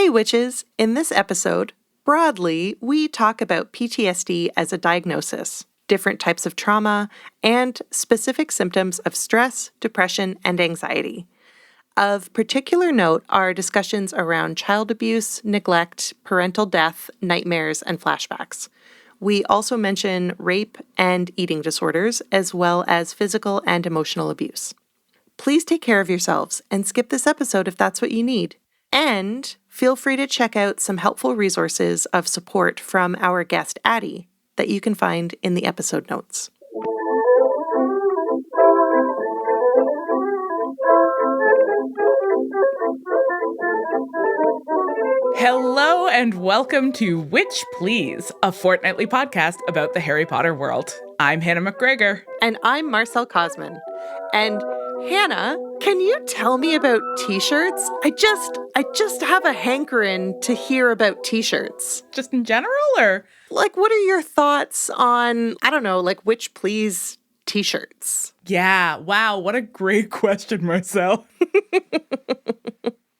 Hey witches! In this episode, broadly, we talk about PTSD as a diagnosis, different types of trauma, and specific symptoms of stress, depression, and anxiety. Of particular note are discussions around child abuse, neglect, parental death, nightmares, and flashbacks. We also mention rape and eating disorders, as well as physical and emotional abuse. Please take care of yourselves and skip this episode if that's what you need. And feel free to check out some helpful resources of support from our guest Addie that you can find in the episode notes. Hello and welcome to Witch Please, a fortnightly podcast about the Harry Potter world. I'm Hannah McGregor. And I'm Marcel Cosman. And Hannah, can you tell me about t-shirts? I just have a hankering to hear about t-shirts. Just in general, or? Like, what are your thoughts on, Witch Please t-shirts? Yeah, wow, what a great question, Marcel.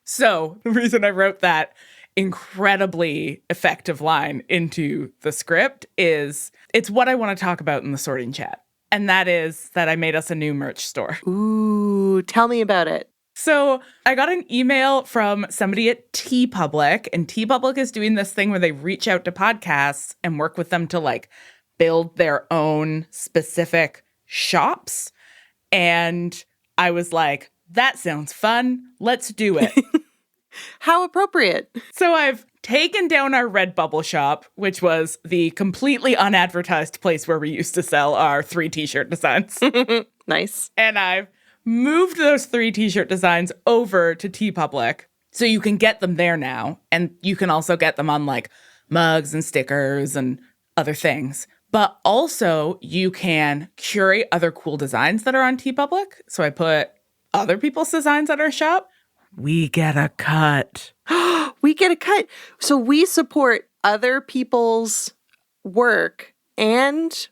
So, the reason I wrote that incredibly effective line into the script is it's what I want to talk about in the sorting chat. And that is that I made us a new merch store. Ooh, tell me about it. So I got an email from somebody at TeePublic, and TeePublic is doing this thing where they reach out to podcasts and work with them to build their own specific shops. And I was like, that sounds fun. Let's do it. How appropriate. So I've taken down our Redbubble shop, which was the completely unadvertised place where we used to sell our 3 t-shirt designs. Nice. And I've moved those 3 t-shirt designs over to TeePublic so you can get them there now. And you can also get them on mugs and stickers and other things. But also you can curate other cool designs that are on TeePublic. So I put other people's designs at our shop. We get a cut. We get a cut. So we support other people's work and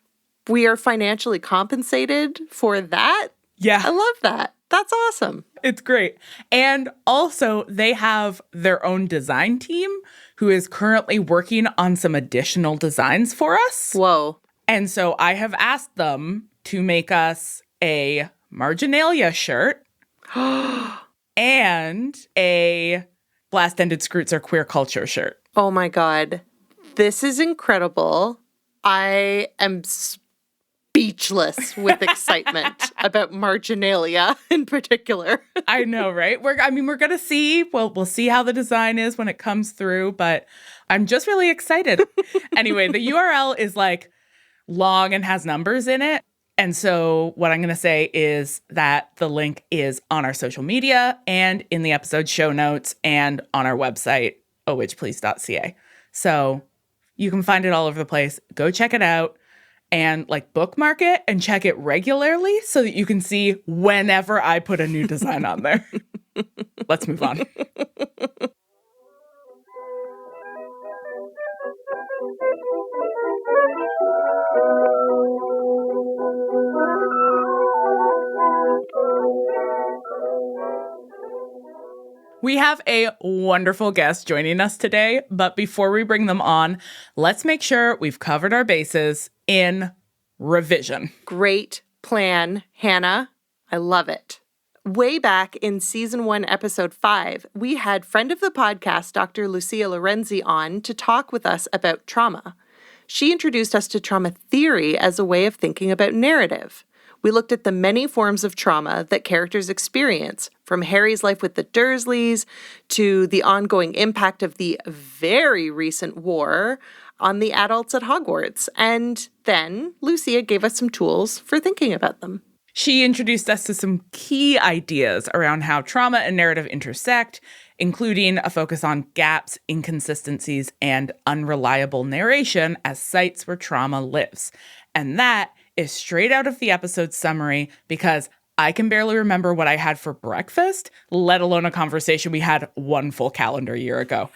we are financially compensated for that? Yeah. I love that. That's awesome. It's great. And also they have their own design team who is currently working on some additional designs for us. Whoa. And so I have asked them to make us a Marginalia shirt and a Blast-Ended Scroots Are Queer Culture shirt. Oh my God. This is incredible. I am speechless with excitement about Marginalia in particular. I know, right? We're going to see. We'll see how the design is when it comes through, but I'm just really excited. Anyway, the URL is long and has numbers in it. And so what I'm going to say is that the link is on our social media and in the episode show notes and on our website, ohwitchplease.ca. So you can find it all over the place. Go check it out and bookmark it and check it regularly so that you can see whenever I put a new design on there. Let's move on. We have a wonderful guest joining us today, but before we bring them on, let's make sure we've covered our bases in revision. Great plan, Hannah. I love it. Way back in season 1, episode 5, we had friend of the podcast, Dr. Lucia Lorenzi, on to talk with us about trauma. She introduced us to trauma theory as a way of thinking about narrative. We looked at the many forms of trauma that characters experience, from Harry's life with the Dursleys to the ongoing impact of the very recent war on the adults at Hogwarts. And then Lucia gave us some tools for thinking about them. She introduced us to some key ideas around how trauma and narrative intersect, including a focus on gaps, inconsistencies, and unreliable narration as sites where trauma lives. And that is straight out of the episode summary because I can barely remember what I had for breakfast, let alone a conversation we had 1 full calendar year ago.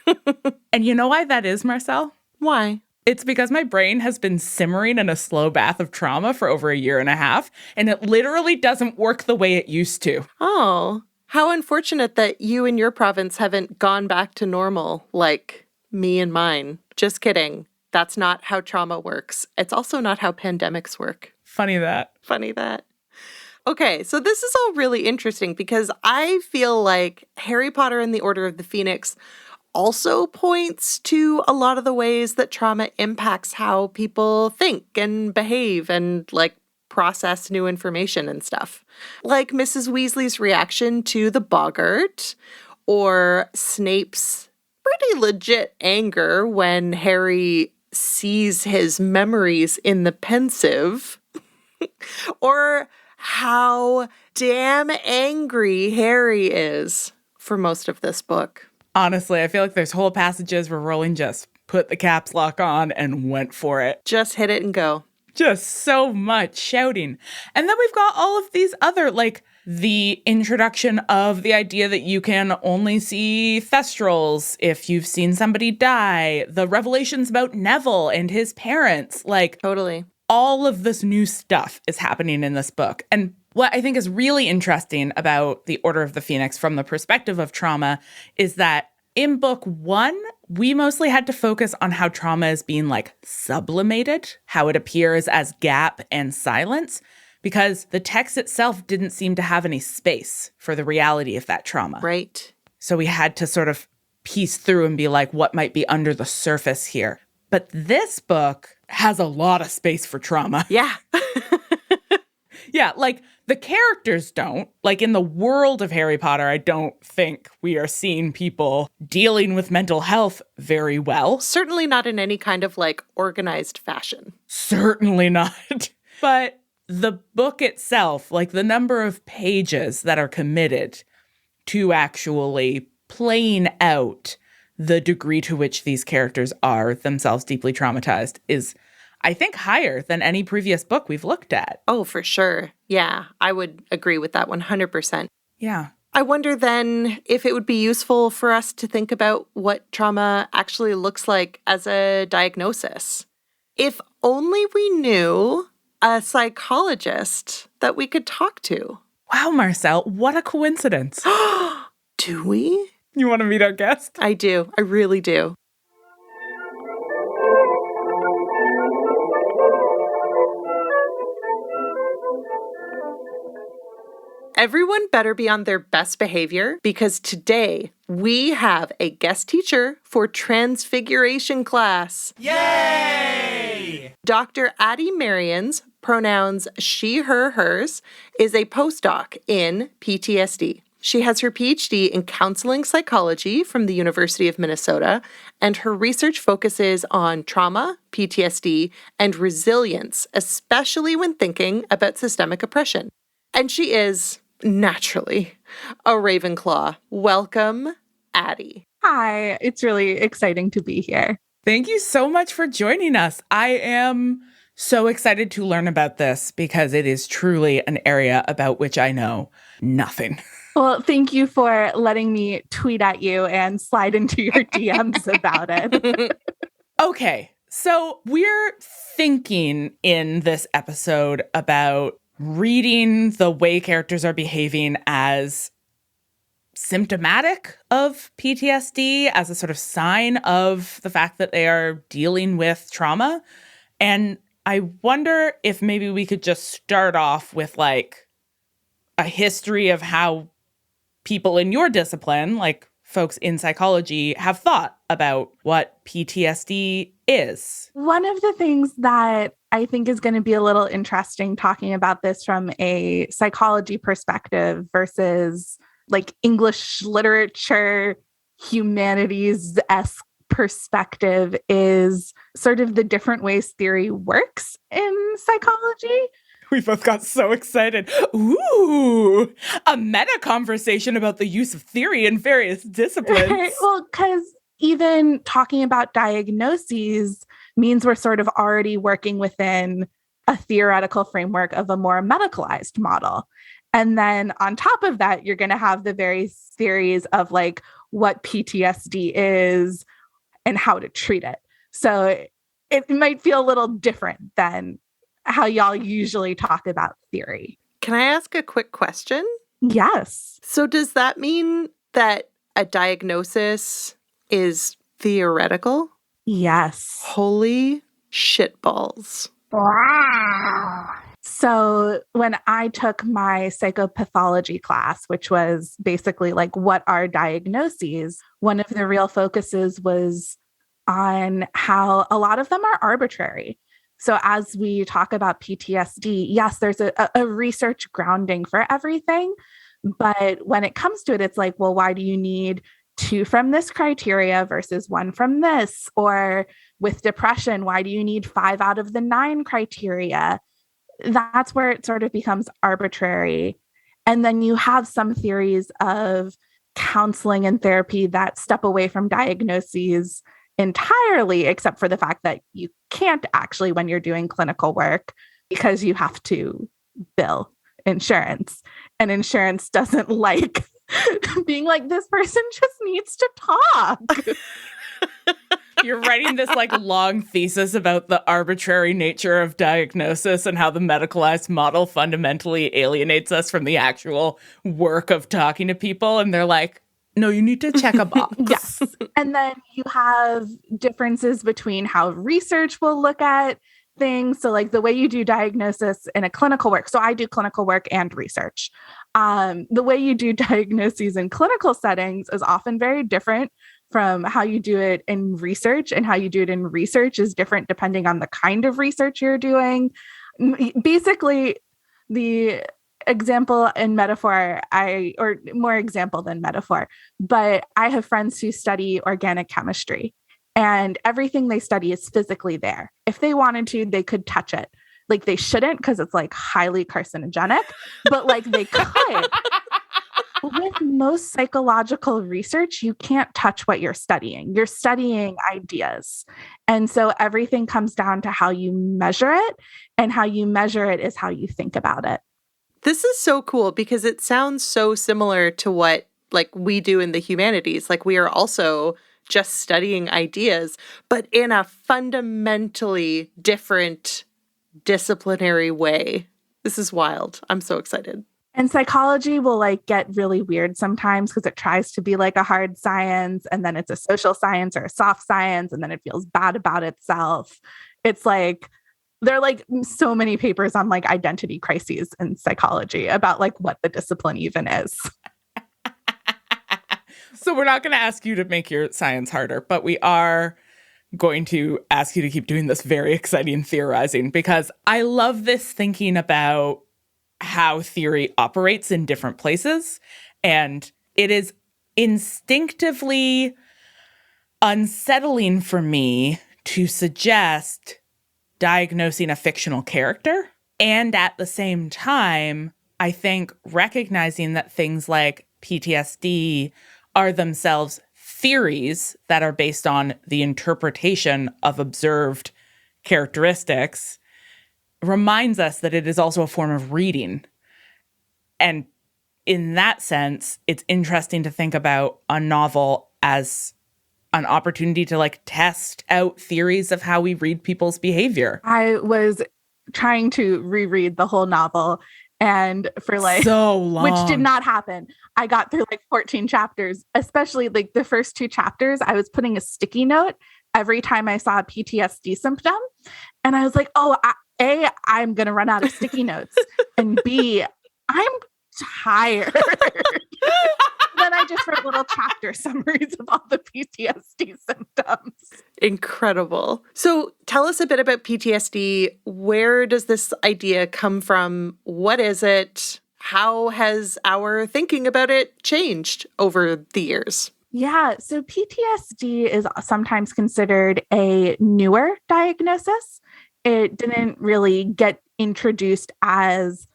And you know why that is, Marcel? Why? It's because my brain has been simmering in a slow bath of trauma for over 1.5 years, and it literally doesn't work the way it used to. Oh, How unfortunate that you and your province haven't gone back to normal like me and mine. Just kidding. That's not how trauma works. It's also not how pandemics work. Funny that. Funny that. Okay, so this is all really interesting because I feel like Harry Potter and the Order of the Phoenix also points to a lot of the ways that trauma impacts how people think and behave and like process new information and stuff. Like Mrs. Weasley's reaction to the boggart, or Snape's pretty legit anger when Harry sees his memories in the pensive, or how damn angry Harry is for most of this book. Honestly, I feel like there's whole passages where Rowling just put the caps lock on and went for it. Just hit it and go. Just so much shouting. And then we've got all of these other, like, the introduction of the idea that you can only see thestrals if you've seen somebody die, the revelations about Neville and his parents, like, Totally. all of this new stuff is happening in this book. And what I think is really interesting about the Order of the Phoenix from the perspective of trauma is that in book 1, we mostly had to focus on how trauma is being like sublimated, how it appears as gap and silence, because the text itself didn't seem to have any space for the reality of that trauma. Right. So we had to sort of piece through and be like, what might be under the surface here? But this book has a lot of space for trauma. Yeah. Yeah, like the characters don't. Like in the world of Harry Potter, I don't think we are seeing people dealing with mental health very well. Certainly not in any kind of like organized fashion. Certainly not. But the book itself, like the number of pages that are committed to actually playing out the degree to which these characters are themselves deeply traumatized is, I think, higher than any previous book we've looked at. Oh, for sure. Yeah, I would agree with that 100%. Yeah. I wonder then if it would be useful for us to think about what trauma actually looks like as a diagnosis. If only we knew a psychologist that we could talk to. Wow, Marcel, what a coincidence. Do we? You want to meet our guest? I do. I really do. Everyone better be on their best behavior because today we have a guest teacher for Transfiguration class. Yay! Dr. Addie Merians, pronouns she, her, hers, is a postdoc in PTSD. She has her PhD in counseling psychology from the University of Minnesota, and her research focuses on trauma, PTSD, and resilience, especially when thinking about systemic oppression. And she is, naturally, a Ravenclaw. Welcome, Addie. Hi, it's really exciting to be here. Thank you so much for joining us. I am so excited to learn about this because it is truly an area about which I know nothing. Well, thank you for letting me tweet at you and slide into your DMs about it. Okay, so we're thinking in this episode about reading the way characters are behaving as symptomatic of PTSD, as a sort of sign of the fact that they are dealing with trauma. And I wonder if maybe we could just start off with like a history of how people in your discipline, like folks in psychology, have thought about what PTSD is. One of the things that I think is going to be a little interesting talking about this from a psychology perspective versus like English literature, humanities-esque perspective is sort of the different ways theory works in psychology. We both got so excited. Ooh, a meta conversation about the use of theory in various disciplines. Well, because even talking about diagnoses means we're sort of already working within a theoretical framework of a more medicalized model. And then on top of that, you're going to have the various theories of like what PTSD is and how to treat it. So it might feel a little different than how y'all usually talk about theory. Can I ask a quick question? Yes. So does that mean that a diagnosis is theoretical? Yes. Holy shitballs. Wow. So when I took my psychopathology class, which was basically like, what are diagnoses? One of the real focuses was on how a lot of them are arbitrary. So as we talk about PTSD, yes, there's a research grounding for everything. But when it comes to it, it's like, well, why do you need 2 from this criteria versus 1 from this? Or with depression, why do you need 5 out of the 9 criteria? That's where it sort of becomes arbitrary. And then you have some theories of counseling and therapy that step away from diagnoses entirely, except for the fact that you can't actually when you're doing clinical work because you have to bill insurance. And insurance doesn't like being like, this person just needs to talk. You're writing this like long thesis about the arbitrary nature of diagnosis and how the medicalized model fundamentally alienates us from the actual work of talking to people. And they're like, no, you need to check a box. Yes. And then you have differences between how research will look at things. So like the way you do diagnosis in a clinical work. So I do clinical work and research. The way you do diagnoses in clinical settings is often very different from how you do it in research, and how you do it in research is different depending on the kind of research you're doing. Basically, the example and metaphor, or more example than metaphor, but I have friends who study organic chemistry, and everything they study is physically there. If they wanted to, they could touch it. Like they shouldn't because it's like highly carcinogenic, but like they could. With most psychological research, you can't touch what you're studying. You're studying ideas. And so everything comes down to how you measure it, and how you measure it is how you think about it. This is so cool because it sounds so similar to what like we do in the humanities. Like we are also just studying ideas, but in a fundamentally different disciplinary way. This is wild. I'm so excited. And psychology will like get really weird sometimes because it tries to be like a hard science, and then it's a social science or a soft science, and then it feels bad about itself. It's like there are like so many papers on like identity crises in psychology about like what the discipline even is. So we're not going to ask you to make your science harder, but we are going to ask you to keep doing this very exciting theorizing, because I love this thinking about how theory operates in different places. And it is instinctively unsettling for me to suggest diagnosing a fictional character. And at the same time, I think recognizing that things like PTSD are themselves theories that are based on the interpretation of observed characteristics reminds us that it is also a form of reading. And in that sense, it's interesting to think about a novel as an opportunity to like test out theories of how we read people's behavior. I was trying to reread the whole novel, and for like so long, which did not happen. I got through like 14 chapters, especially like the first 2 chapters. I was putting a sticky note every time I saw a PTSD symptom. And I was like, oh, A, I'm going to run out of sticky notes. And B, I'm tired. Then I just wrote little chapter summaries of all the PTSD symptoms. Incredible. So tell us a bit about PTSD. Where does this idea come from? What is it? How has our thinking about it changed over the years? Yeah, so PTSD is sometimes considered a newer diagnosis. It didn't really get introduced as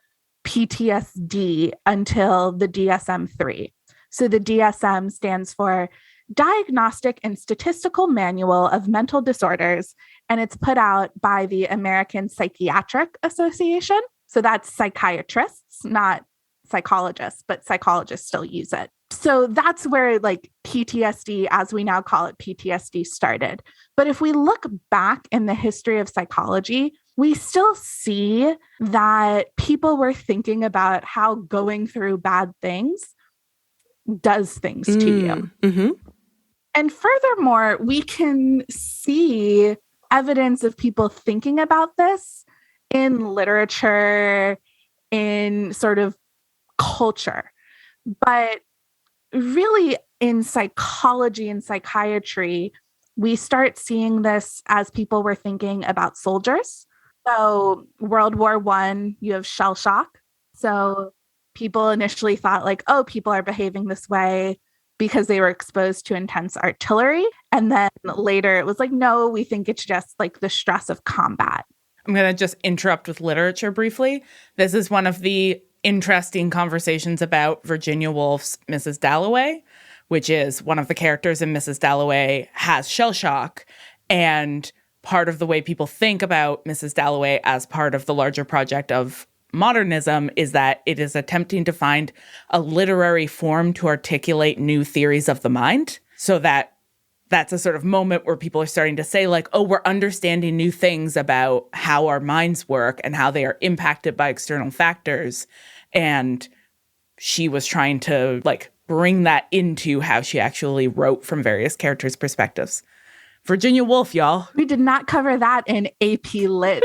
PTSD until the DSM-3. So the DSM stands for Diagnostic and Statistical Manual of Mental Disorders, and it's put out by the American Psychiatric Association. So that's psychiatrists, not psychologists, but psychologists still use it. So that's where like PTSD, as we now call it, PTSD started. But if we look back in the history of psychology, we still see that people were thinking about how going through bad things does things to you. Mm-hmm. And furthermore, we can see evidence of people thinking about this in literature, in sort of culture. But really, in psychology and psychiatry, we start seeing this as people were thinking about soldiers. So World War I, you have shell shock. So people initially thought like, oh, people are behaving this way because they were exposed to intense artillery. And then later it was like, no, we think it's just like the stress of combat. I'm going to just interrupt with literature briefly. This is one of the interesting conversations about Virginia Woolf's Mrs. Dalloway, which is one of the characters in Mrs. Dalloway has shell shock. And part of the way people think about Mrs. Dalloway as part of the larger project of modernism is that it is attempting to find a literary form to articulate new theories of the mind, so that that's a sort of moment where people are starting to say like, oh, we're understanding new things about how our minds work and how they are impacted by external factors. And she was trying to like bring that into how she actually wrote from various characters' perspectives. Virginia Woolf, y'all. We did not cover that in AP Lit.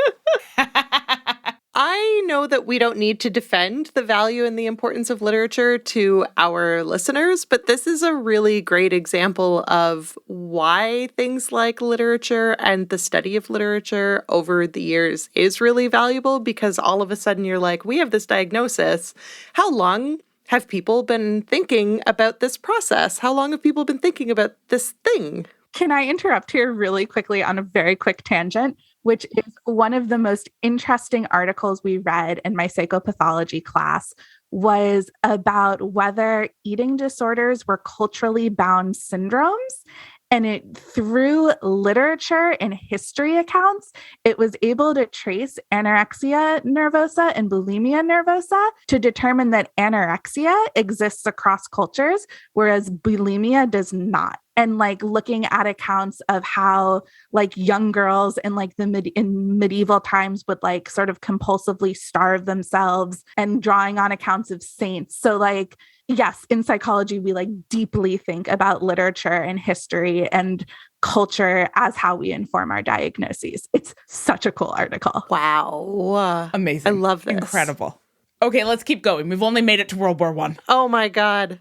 I know that we don't need to defend the value and the importance of literature to our listeners, but this is a really great example of why things like literature and the study of literature over the years is really valuable, because all of a sudden you're like, we have this diagnosis. How long have people been thinking about this process? How long have people been thinking about this thing? Can I interrupt here really quickly on a very quick tangent, which is one of the most interesting articles we read in my psychopathology class was about whether eating disorders were culturally bound syndromes. And it, through literature and history accounts, it was able to trace anorexia nervosa and bulimia nervosa to determine that anorexia exists across cultures, whereas bulimia does not. And like looking at accounts of how like young girls in like in medieval times would like sort of compulsively starve themselves, and drawing on accounts of saints. So like, yes, in psychology, we like deeply think about literature and history and culture as how we inform our diagnoses. It's such a cool article. Wow. Amazing. I love this. Incredible. Okay, let's keep going. We've only made it to World War I. Oh my God.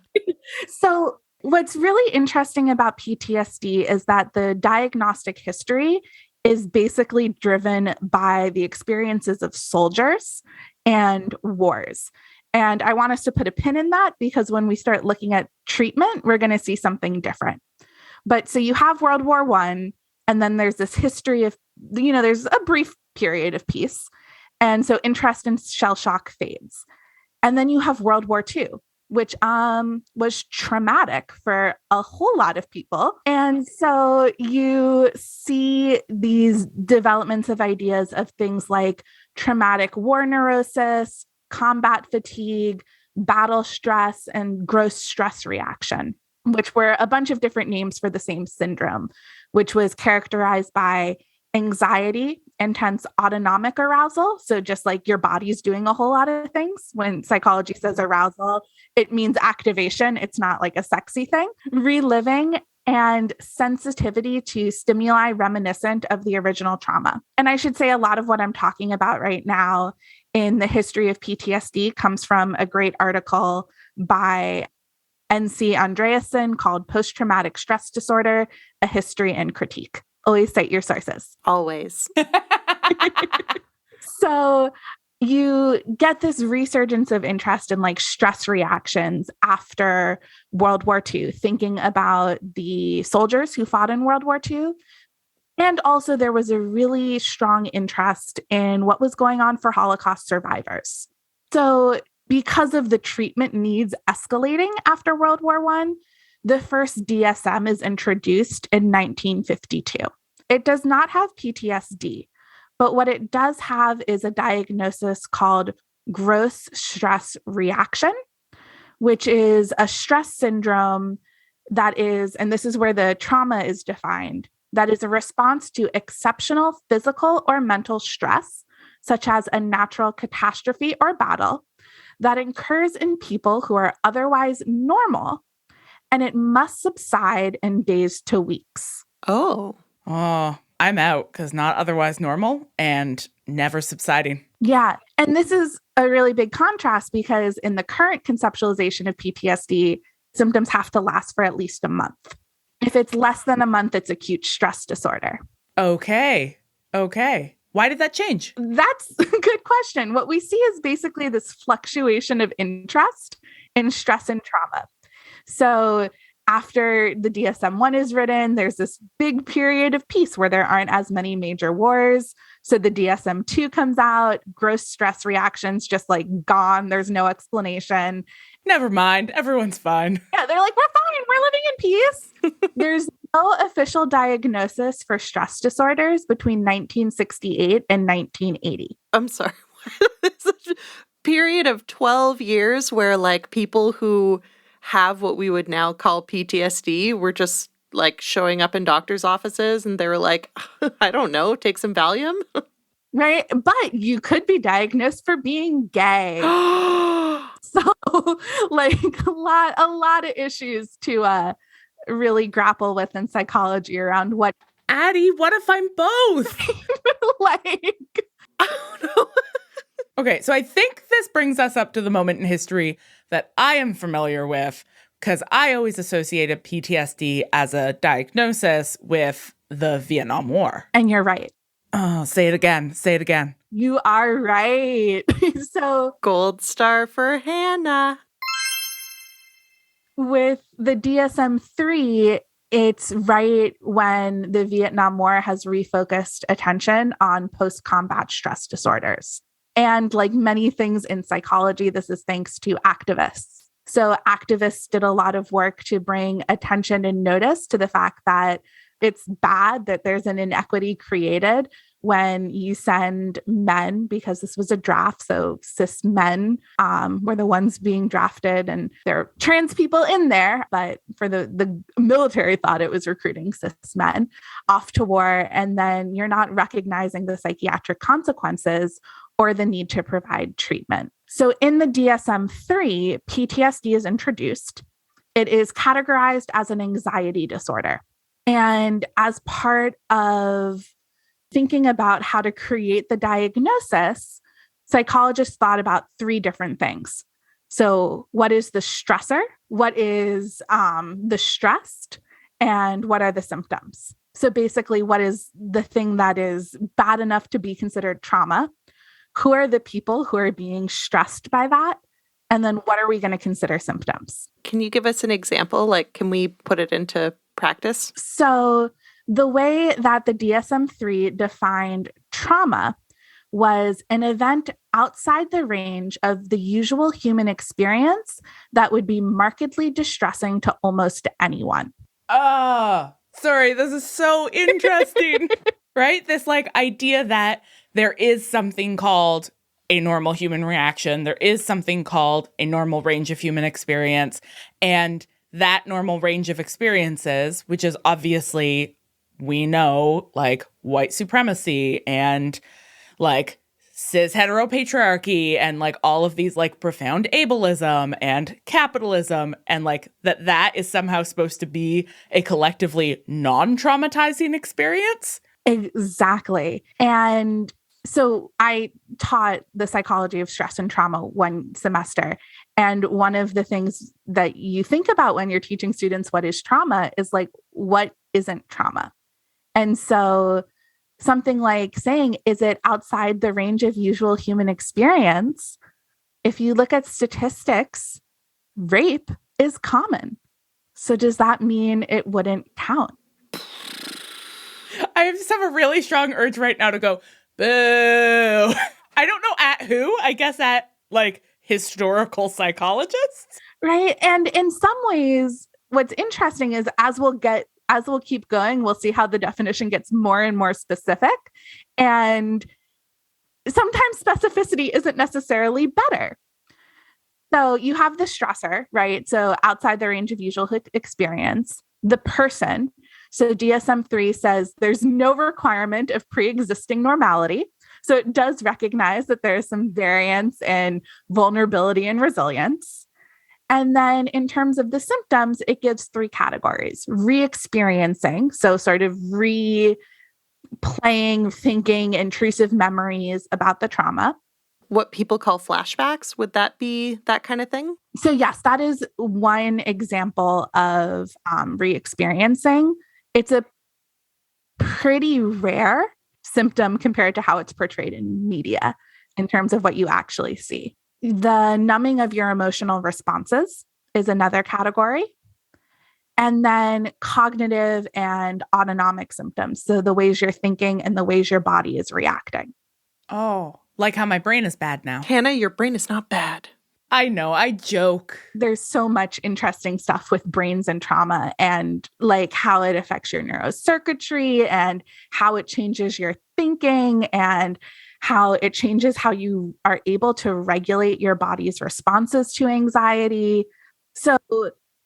So what's really interesting about PTSD is that the diagnostic history is basically driven by the experiences of soldiers and wars. And I want us to put a pin in that, because when we start looking at treatment, we're going to see something different. But so you have World War I, and then there's this history of, there's a brief period of peace. And so interest in shell shock fades. And then you have World War II, which was traumatic for a whole lot of people. And so you see these developments of ideas of things like traumatic war neurosis, combat fatigue, battle stress, and gross stress reaction, which were a bunch of different names for the same syndrome, which was characterized by anxiety, intense autonomic arousal. So just like your body's doing a whole lot of things. When psychology says arousal, it means activation. It's not like a sexy thing. Reliving and sensitivity to stimuli reminiscent of the original trauma. And I should say a lot of what I'm talking about right now in the history of PTSD comes from a great article by N.C. Andreasen called Post-Traumatic Stress Disorder, A History and Critique. Always cite your sources. Always. So you get this resurgence of interest in like stress reactions after World War II, thinking about the soldiers who fought in World War II. And also there was a really strong interest in what was going on for Holocaust survivors. So because of the treatment needs escalating after World War I, the first DSM is introduced in 1952. It does not have PTSD, but what it does have is a diagnosis called gross stress reaction, which is a stress syndrome that is, and this is where the trauma is defined, that is a response to exceptional physical or mental stress, such as a natural catastrophe or battle, that occurs in people who are otherwise normal, and it must subside in days to weeks. Oh. Oh, I'm out because not otherwise normal and never subsiding. Yeah. And this is a really big contrast because in the current conceptualization of PTSD, symptoms have to last for at least a month. If it's less than a month, it's acute stress disorder. Okay. Why did that change? That's a good question. What we see is basically this fluctuation of interest in stress and trauma. So after the DSM-1 is written, there's this big period of peace where there aren't as many major wars. So the DSM-2 comes out, gross stress reactions just like gone. There's no explanation. Never mind. Everyone's fine. Yeah, they're like, we're fine. We're living in peace. There's no official diagnosis for stress disorders between 1968 and 1980. I'm sorry. It's a period of 12 years where like people who have what we would now call PTSD were just like showing up in doctors' offices and they were like, I don't know, take some Valium. Right. But you could be diagnosed for being gay. So like a lot of issues to really grapple with in psychology around what. Addie, what if I'm both? Like, I don't know. Okay, so I think this brings us up to the moment in history that I am familiar with because I always associated PTSD as a diagnosis with the Vietnam War. And you're right. Oh, say it again. You are right. So Gold star for Hannah. with the DSM-3, it's right when the Vietnam War has refocused attention on post-combat stress disorders. And like many things in psychology, this is thanks to activists. So activists did a lot of work to bring attention and notice to the fact that it's bad that there's an inequity created when you send men, because this was a draft, so cis men were the ones being drafted, and there are trans people in there, but for the military thought it was recruiting cis men off to war, and then you're not recognizing the psychiatric consequences or the need to provide treatment. So in the DSM-3, PTSD is introduced. It is categorized as an anxiety disorder. And as part of thinking about how to create the diagnosis, psychologists thought about three different things. So what is the stressor? What is the stressed? And what are the symptoms? So basically, what is the thing that is bad enough to be considered trauma? Who are the people who are being stressed by that? And then what are we going to consider symptoms? Can you give us an example? Like, can we put it into practice? So the way that the DSM-3 defined trauma was an event outside the range of the usual human experience that would be markedly distressing to almost anyone. Sorry, this is so interesting, right? This like idea that there is something called a normal human reaction. There is something called a normal range of human experience. And that normal range of experiences, which is obviously, we know, like white supremacy and like cis heteropatriarchy and like all of these like profound ableism and capitalism, and like that is somehow supposed to be a collectively non-traumatizing experience. Exactly. And so I taught the psychology of stress and trauma one semester. And one of the things that you think about when you're teaching students what is trauma is like, what isn't trauma? And so something like saying, is it outside the range of usual human experience? If you look at statistics, rape is common. So does that mean it wouldn't count? I just have a really strong urge right now to go, boo. I don't know at who, I guess at like historical psychologists. Right. And in some ways, what's interesting is as we'll keep going, we'll see how the definition gets more and more specific. And sometimes specificity isn't necessarily better. So you have the stressor, right? So outside the range of usual experience, the person. So DSM-3 says there's no requirement of pre-existing normality. So it does recognize that there's some variance in vulnerability and resilience. And then in terms of the symptoms, it gives 3 categories: re-experiencing, so sort of replaying, thinking, intrusive memories about the trauma. What people call flashbacks, would that be that kind of thing? So yes, that is one example of re-experiencing. It's a pretty rare symptom compared to how it's portrayed in media in terms of what you actually see. The numbing of your emotional responses is another category. And then cognitive and autonomic symptoms. So the ways you're thinking and the ways your body is reacting. Oh, like how my brain is bad now. Hannah, your brain is not bad. I know, I joke. There's so much interesting stuff with brains and trauma and like how it affects your neurocircuitry and how it changes your thinking and how it changes how you are able to regulate your body's responses to anxiety. So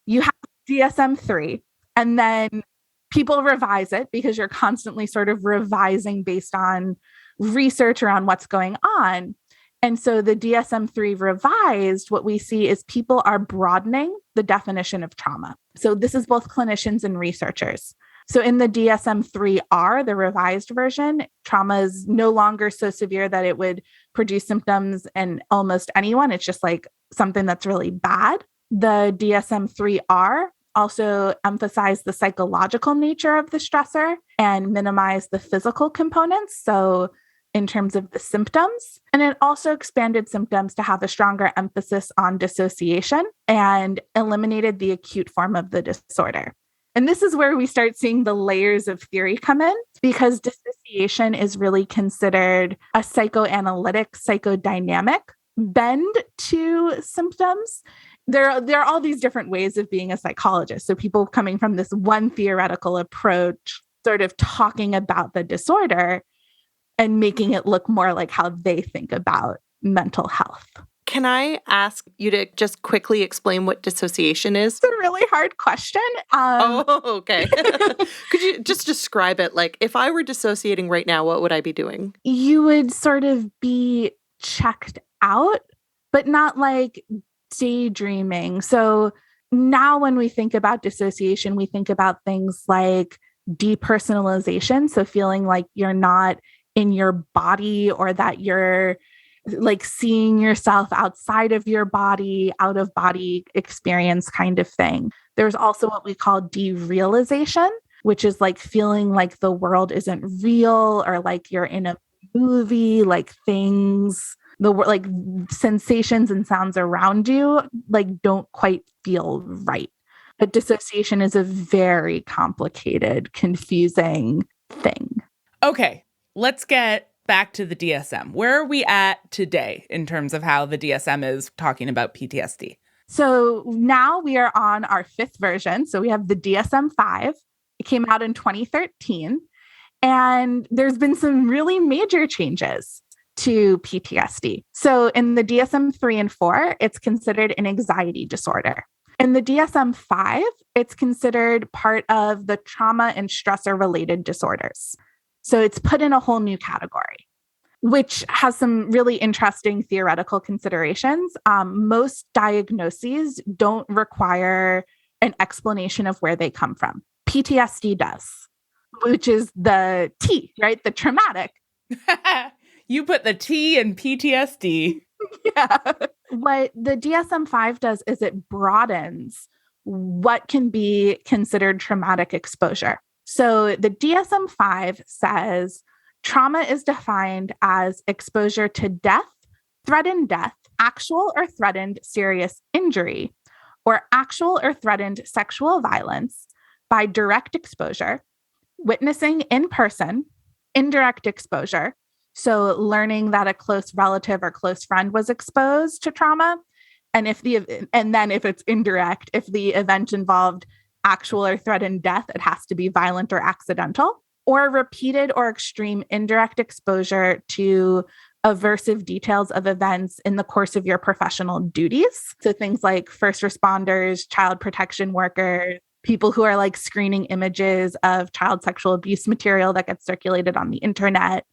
you have DSM-3, and then people revise it because you're constantly sort of revising based on research around what's going on. And so the DSM-3 revised, what we see is people are broadening the definition of trauma. So this is both clinicians and researchers. So in the DSM-3R, the revised version, trauma is no longer so severe that it would produce symptoms in almost anyone. It's just like something that's really bad. The DSM-3R also emphasized the psychological nature of the stressor and minimized the physical components. So in terms of the symptoms. And it also expanded symptoms to have a stronger emphasis on dissociation and eliminated the acute form of the disorder. And this is where we start seeing the layers of theory come in, because dissociation is really considered a psychoanalytic, psychodynamic bend to symptoms. There are all these different ways of being a psychologist. So people coming from this one theoretical approach, sort of talking about the disorder and making it look more like how they think about mental health. Can I ask you to just quickly explain what dissociation is? It's a really hard question. Okay. Could you just describe it? Like, if I were dissociating right now, what would I be doing? You would sort of be checked out, but not like daydreaming. So now when we think about dissociation, we think about things like depersonalization. So feeling like you're not in your body, or that you're like seeing yourself outside of your body, out of body experience kind of thing. There's also what we call derealization, which is like feeling like the world isn't real, or like you're in a movie, like things, like sensations and sounds around you, like don't quite feel right. But dissociation is a very complicated, confusing thing. Okay. Let's get back to the DSM. Where are we at today in terms of how the DSM is talking about PTSD? So now we are on our 5th version. So we have the DSM-5. It came out in 2013. And there's been some really major changes to PTSD. So in the DSM-3 and 4, it's considered an anxiety disorder. In the DSM-5, it's considered part of the trauma and stressor-related disorders. So it's put in a whole new category, which has some really interesting theoretical considerations. Most diagnoses don't require an explanation of where they come from. PTSD does, which is the T, right? The traumatic. You put the T in PTSD. Yeah. What the DSM-5 does is it broadens what can be considered traumatic exposure. So the DSM-5 says trauma is defined as exposure to death, threatened death, actual or threatened serious injury, or actual or threatened sexual violence by direct exposure, witnessing in person, indirect exposure. So learning that a close relative or close friend was exposed to trauma. And then if it's indirect, if the event involved actual or threatened death, it has to be violent or accidental, or repeated or extreme indirect exposure to aversive details of events in the course of your professional duties. So things like first responders, child protection workers, people who are like screening images of child sexual abuse material that gets circulated on the internet.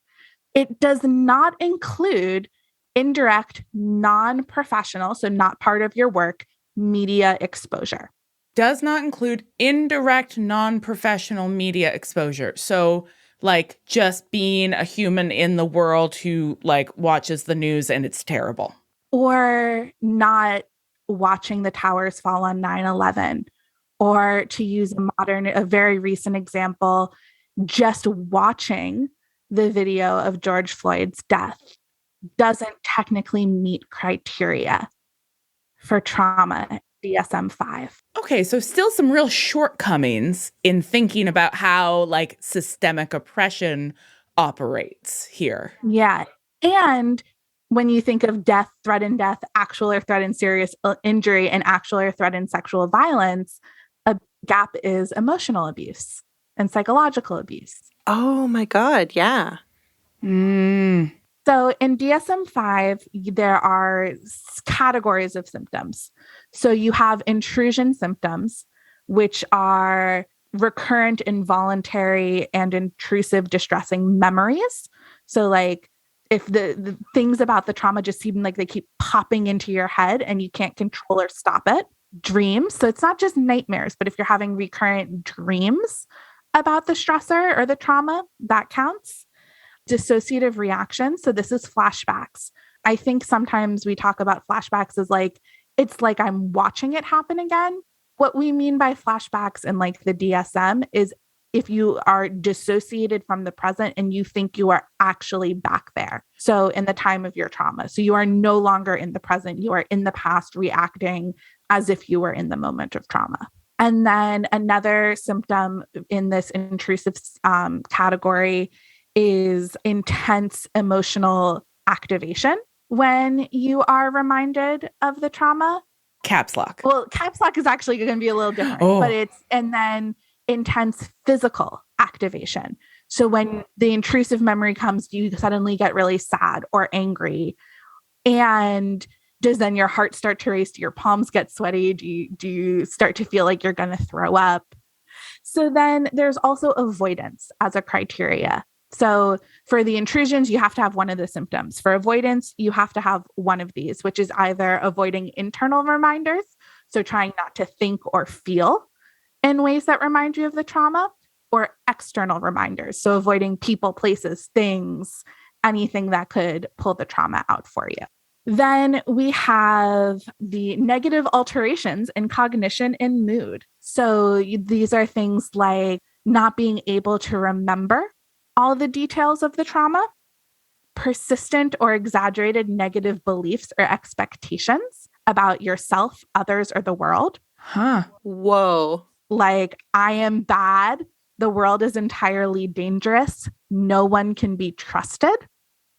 It does not include indirect, non-professional, so not part of your work, media exposure. Does not include indirect, non-professional media exposure. So like just being a human in the world who like watches the news and it's terrible. Or not watching the towers fall on 9/11. Or to use a very recent example, just watching the video of George Floyd's death doesn't technically meet criteria for trauma DSM-5. Okay, so still some real shortcomings in thinking about how like systemic oppression operates here. Yeah. And when you think of death, threatened death, actual or threatened serious injury, and actual or threatened sexual violence, a gap is emotional abuse and psychological abuse. Oh my God, yeah. So in DSM-5, there are categories of symptoms. So you have intrusion symptoms, which are recurrent, involuntary, and intrusive distressing memories. So like if the things about the trauma just seem like they keep popping into your head and you can't control or stop it. Dreams. So it's not just nightmares, but if you're having recurrent dreams about the stressor or the trauma, that counts. Dissociative reactions. So this is flashbacks. I think sometimes we talk about flashbacks as like, it's like I'm watching it happen again. What we mean by flashbacks in like the DSM is if you are dissociated from the present and you think you are actually back there. So in the time of your trauma. So you are no longer in the present. You are in the past reacting as if you were in the moment of trauma. And then another symptom in this intrusive category is intense emotional activation when you are reminded of the trauma. Caps lock. Well, caps lock is actually going to be a little different, but and then intense physical activation. So when the intrusive memory comes, do you suddenly get really sad or angry? And does then your heart start to race? Do your palms get sweaty? Do you start to feel like you're going to throw up? So then there's also avoidance as a criteria. So for the intrusions, you have to have one of the symptoms. For avoidance, you have to have one of these, which is either avoiding internal reminders, so trying not to think or feel in ways that remind you of the trauma, or external reminders, so avoiding people, places, things, anything that could pull the trauma out for you. Then we have the negative alterations in cognition and mood. So these are things like not being able to remember all the details of the trauma, persistent or exaggerated negative beliefs or expectations about yourself, others, or the world. Whoa. Like, I am bad. The world is entirely dangerous. No one can be trusted.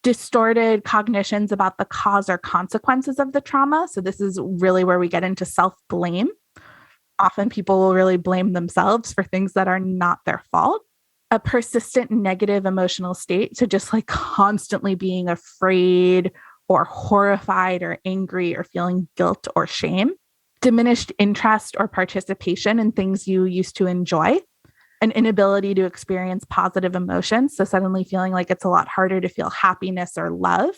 Distorted cognitions about the cause or consequences of the trauma. So this is really where we get into self-blame. Often people will really blame themselves for things that are not their fault. A persistent negative emotional state. So just like constantly being afraid or horrified or angry or feeling guilt or shame. Diminished interest or participation in things you used to enjoy. An inability to experience positive emotions. So suddenly feeling like it's a lot harder to feel happiness or love.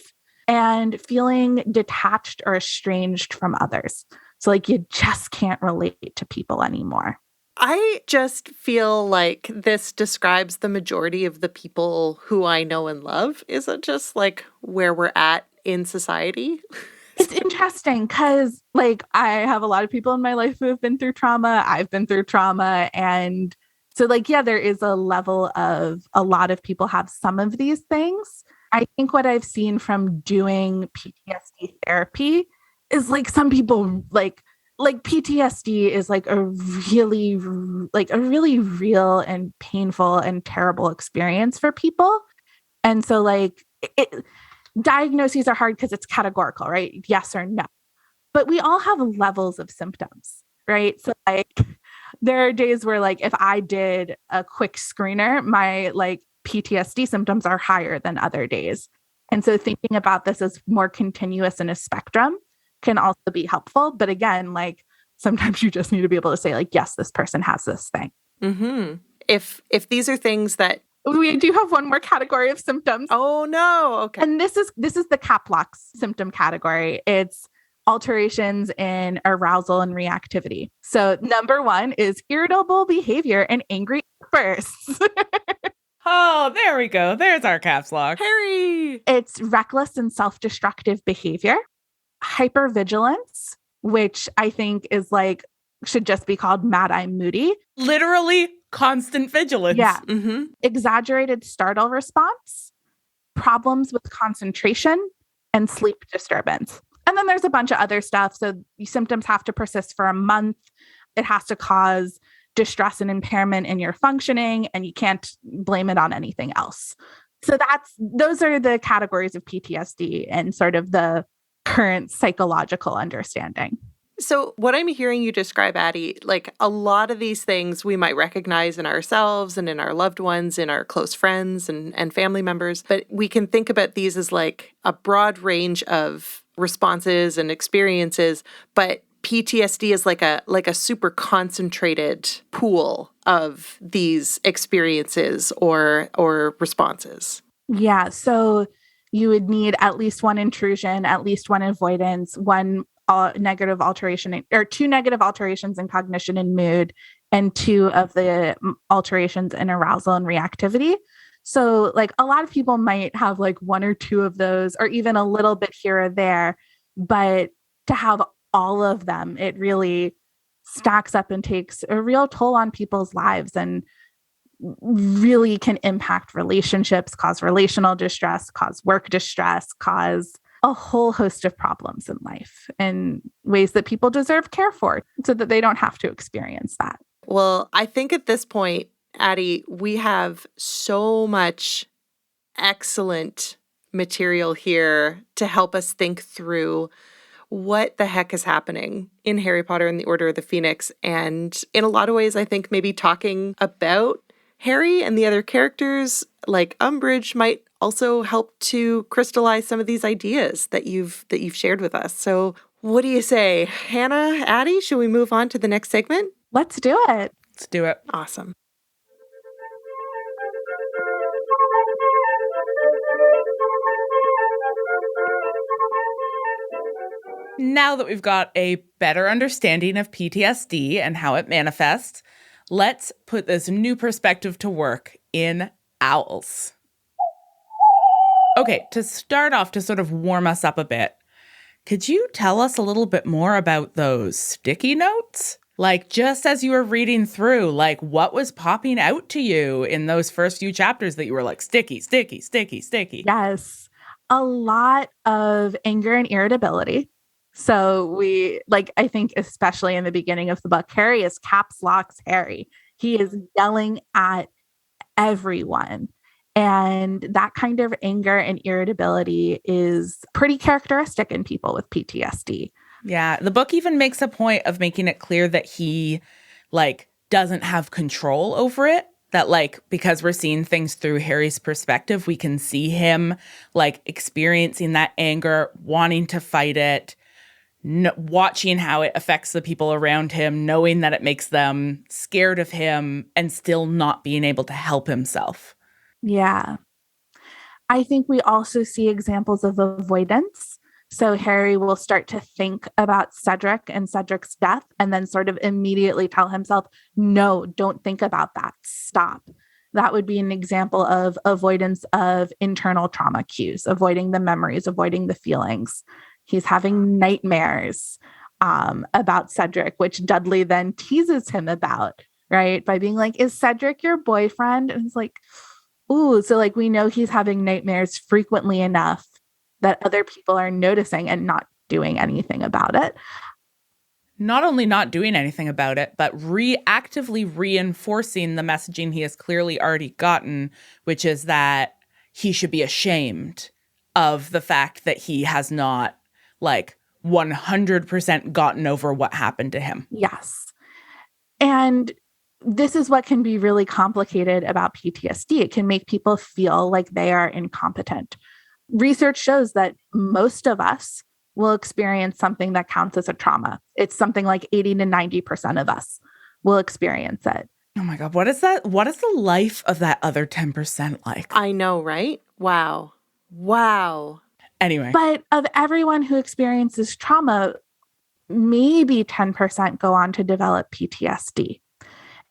And feeling detached or estranged from others. So like you just can't relate to people anymore. I just feel like this describes the majority of the people who I know and love. Is it just like where we're at in society? It's interesting because like I have a lot of people in my life who have been through trauma. I've been through trauma. And so like, yeah, there is a level of a lot of people have some of these things. I think what I've seen from doing PTSD therapy is like some people like PTSD is like a really real and painful and terrible experience for people. And so like diagnoses are hard because it's categorical, right? Yes or no. But we all have levels of symptoms, right? So like there are days where like if I did a quick screener, my like PTSD symptoms are higher than other days. And so thinking about this as more continuous in a spectrum can also be helpful. But again, like Sometimes you just need to be able to say, like, yes, this person has this thing. Mm-hmm. If these are things that we do have one more category of symptoms. Oh no. Okay. And this is the cap lock symptom category. It's alterations in arousal and reactivity. So number 1 is irritable behavior and angry outbursts. Oh, there we go. There's our caps lock. Harry. It's reckless and self-destructive behavior, hypervigilance, which I think is like, should just be called mad eye moody. Literally constant vigilance. Yeah. Mm-hmm. Exaggerated startle response, problems with concentration, and sleep disturbance. And then there's a bunch of other stuff. So symptoms have to persist for a month. It has to cause distress and impairment in your functioning, and you can't blame it on anything else. So those are the categories of PTSD and sort of the current psychological understanding. So what I'm hearing you describe, Addie, like a lot of these things we might recognize in ourselves and in our loved ones, in our close friends and family members, but we can think about these as like a broad range of responses and experiences, but PTSD is like a super concentrated pool of these experiences or responses. Yeah. So you would need at least one intrusion, at least one avoidance, one negative alteration, or 2 negative alterations in cognition and mood, and 2 of the alterations in arousal and reactivity. So like a lot of people might have like 1 or 2 of those, or even a little bit here or there, but to have all of them, it really stacks up and takes a real toll on people's lives and really can impact relationships, cause relational distress, cause work distress, cause a whole host of problems in life in ways that people deserve care for so that they don't have to experience that. Well, I think at this point, Addie, we have so much excellent material here to help us think through what the heck is happening in Harry Potter and the Order of the Phoenix. And in a lot of ways, I think maybe talking about Harry and the other characters like Umbridge might also help to crystallize some of these ideas that you've shared with us. So what do you say? Hannah, Addie, should we move on to the next segment? Let's do it. Let's do it. Awesome. Now that we've got a better understanding of PTSD and how it manifests, let's put this new perspective to work in owls. Okay, to start off, to sort of warm us up a bit, could you tell us a little bit more about those sticky notes? Like, just as you were reading through, like, what was popping out to you in those first few chapters that you were like, sticky, sticky, sticky, sticky? Yes. A lot of anger and irritability. So I think especially in the beginning of the book, Harry is caps locks Harry. He is yelling at everyone. And that kind of anger and irritability is pretty characteristic in people with PTSD. Yeah, the book even makes a point of making it clear that he, like, doesn't have control over it. That, like, because we're seeing things through Harry's perspective, we can see him, like, experiencing that anger, wanting to fight it, watching how it affects the people around him, knowing that it makes them scared of him, and still not being able to help himself. Yeah. I think we also see examples of avoidance. So Harry will start to think about Cedric and Cedric's death and then sort of immediately tell himself, no, don't think about that. Stop. That would be an example of avoidance of internal trauma cues, avoiding the memories, avoiding the feelings. He's having nightmares about Cedric, which Dudley then teases him about, right? By being like, is Cedric your boyfriend? And it's like, ooh, so like we know he's having nightmares frequently enough that other people are noticing and not doing anything about it. Not only not doing anything about it, but actively reinforcing the messaging he has clearly already gotten, which is that he should be ashamed of the fact that he has not, like, 100% gotten over what happened to him. Yes. And this is what can be really complicated about PTSD. It can make people feel like they are incompetent. Research shows that most of us will experience something that counts as a trauma. It's something like 80 to 90% of us will experience it. Oh my God. What is that? What is the life of that other 10% like? I know, right? Wow. Wow. Anyway. But of everyone who experiences trauma, maybe 10% go on to develop PTSD.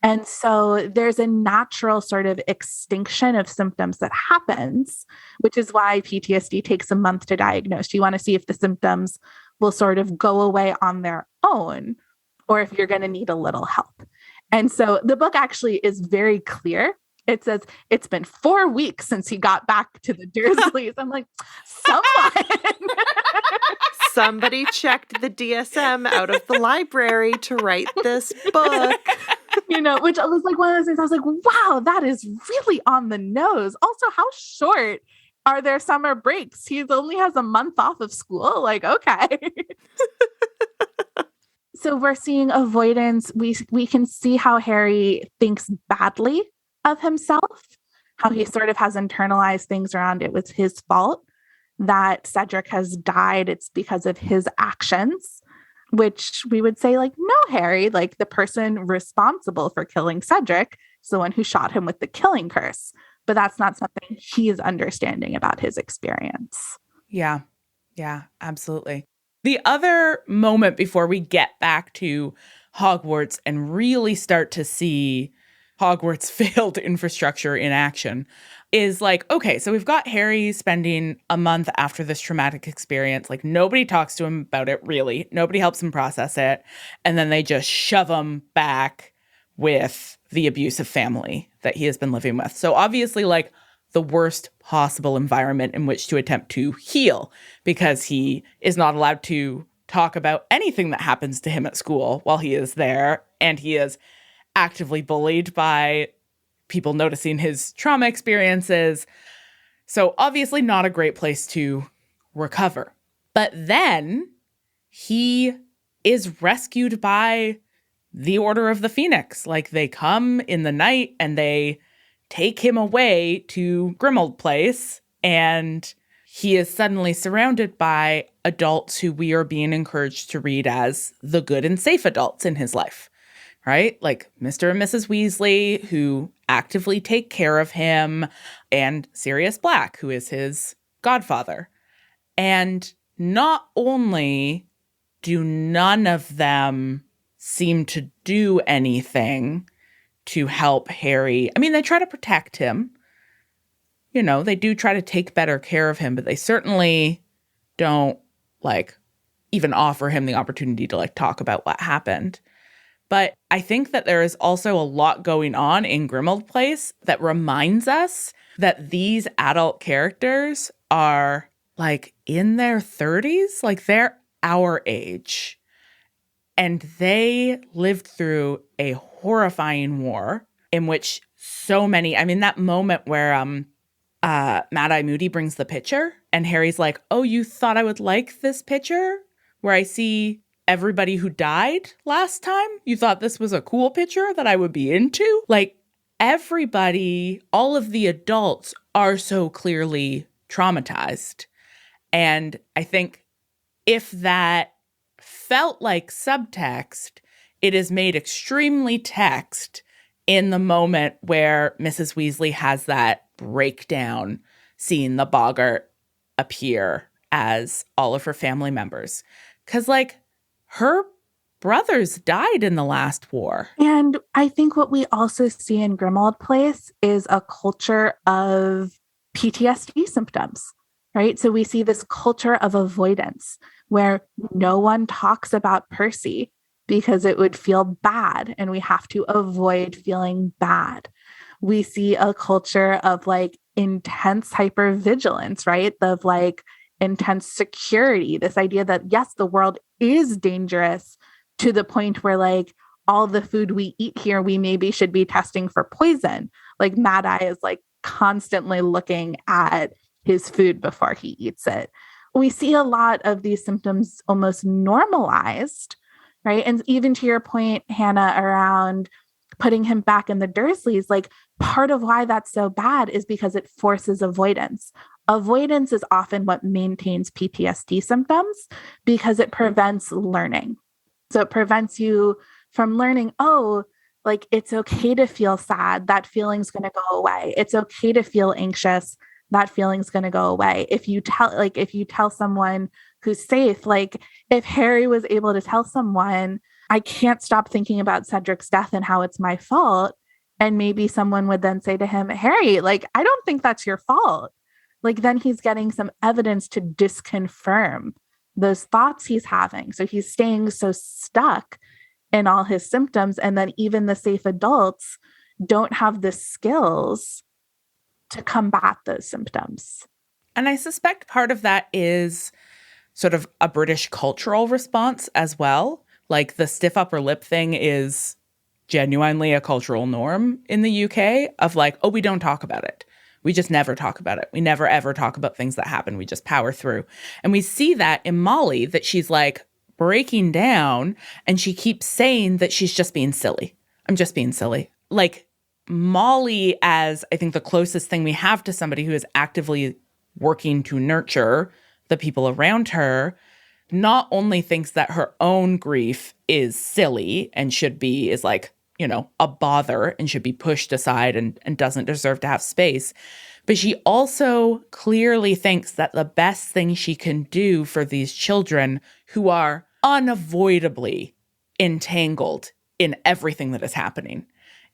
And so there's a natural sort of extinction of symptoms that happens, which is why PTSD takes a month to diagnose. You want to see if the symptoms will sort of go away on their own or if you're going to need a little help. And so the book actually is very clear. It says, it's been 4 weeks since he got back to the Dursleys. I'm like, somebody checked the DSM out of the library to write this book. You know, which was like one of those things I was like, wow, that is really on the nose. Also, how short are their summer breaks? He only has a month off of school. Like, okay. So we're seeing avoidance. We can see how Harry thinks badly of himself, how he sort of has internalized things around it was his fault, that Cedric has died. It's because of his actions, which we would say, like, no, Harry, like the person responsible for killing Cedric is the one who shot him with the killing curse. But that's not something he's understanding about his experience. Yeah. Yeah, absolutely. The other moment before we get back to Hogwarts and really start to see Hogwarts' failed infrastructure in action is like, okay, so we've got Harry spending a month after this traumatic experience. Like, nobody talks to him about it, really. Nobody helps him process it. And then they just shove him back with the abusive family that he has been living with. So obviously, like, the worst possible environment in which to attempt to heal, because he is not allowed to talk about anything that happens to him at school while he is there. And he is actively bullied by people noticing his trauma experiences. So obviously not a great place to recover. But then he is rescued by the Order of the Phoenix. Like, they come in the night and they take him away to Grimmauld Place, and he is suddenly surrounded by adults who we are being encouraged to read as the good and safe adults in his life, right? Like Mr. and Mrs. Weasley, who actively take care of him, and Sirius Black, who is his godfather. And not only do none of them seem to do anything to help Harry. I mean, they try to protect him. You know, they do try to take better care of him, but they certainly don't, like, even offer him the opportunity to, like, talk about what happened. But I think that there is also a lot going on in Grimmauld Place that reminds us that these adult characters are, like, in their 30s. Like, they're our age. And they lived through a horrifying war in which so many, I mean, that moment where Mad-Eye Moody brings the picture and Harry's like, oh, you thought I would like this picture where I see everybody who died last time? You thought this was a cool picture that I would be into? Like, everybody, all of the adults are so clearly traumatized. And I think if that felt like subtext, it is made extremely text in the moment where Mrs. Weasley has that breakdown, seeing the boggart appear as all of her family members. Because, like, her brothers died in the last war. And I think what we also see in Grimmauld Place is a culture of PTSD symptoms, right? So we see this culture of avoidance where no one talks about Percy because it would feel bad and we have to avoid feeling bad. We see a culture of, like, intense hypervigilance, right? Of, like, intense security, this idea that, yes, the world is dangerous to the point where, like, all the food we eat here, we maybe should be testing for poison. Like, Mad-Eye is, like, constantly looking at his food before he eats it. We see a lot of these symptoms almost normalized, right? And even to your point, Hannah, around putting him back in the Dursleys, like, part of why that's so bad is because it forces avoidance. Avoidance is often what maintains PTSD symptoms because it prevents learning. So it prevents you from learning, oh, like it's okay to feel sad. That feeling's going to go away. It's okay to feel anxious. That feeling's going to go away. If you tell someone who's safe, like if Harry was able to tell someone, I can't stop thinking about Cedric's death and how it's my fault. And maybe someone would then say to him, Harry, like, I don't think that's your fault. Like then he's getting some evidence to disconfirm those thoughts he's having. So he's staying so stuck in all his symptoms. And then even the safe adults don't have the skills to combat those symptoms. And I suspect part of that is sort of a British cultural response as well. Like the stiff upper lip thing is genuinely a cultural norm in the UK of like, oh, we don't talk about it. We just never talk about it. We never, ever talk about things that happen. We just power through. And we see that in Molly, that she's like breaking down and she keeps saying that she's just being silly. I'm just being silly. Like Molly, as I think the closest thing we have to somebody who is actively working to nurture the people around her, not only thinks that her own grief is silly and is like, you know, a bother and should be pushed aside and doesn't deserve to have space, but she also clearly thinks that the best thing she can do for these children who are unavoidably entangled in everything that is happening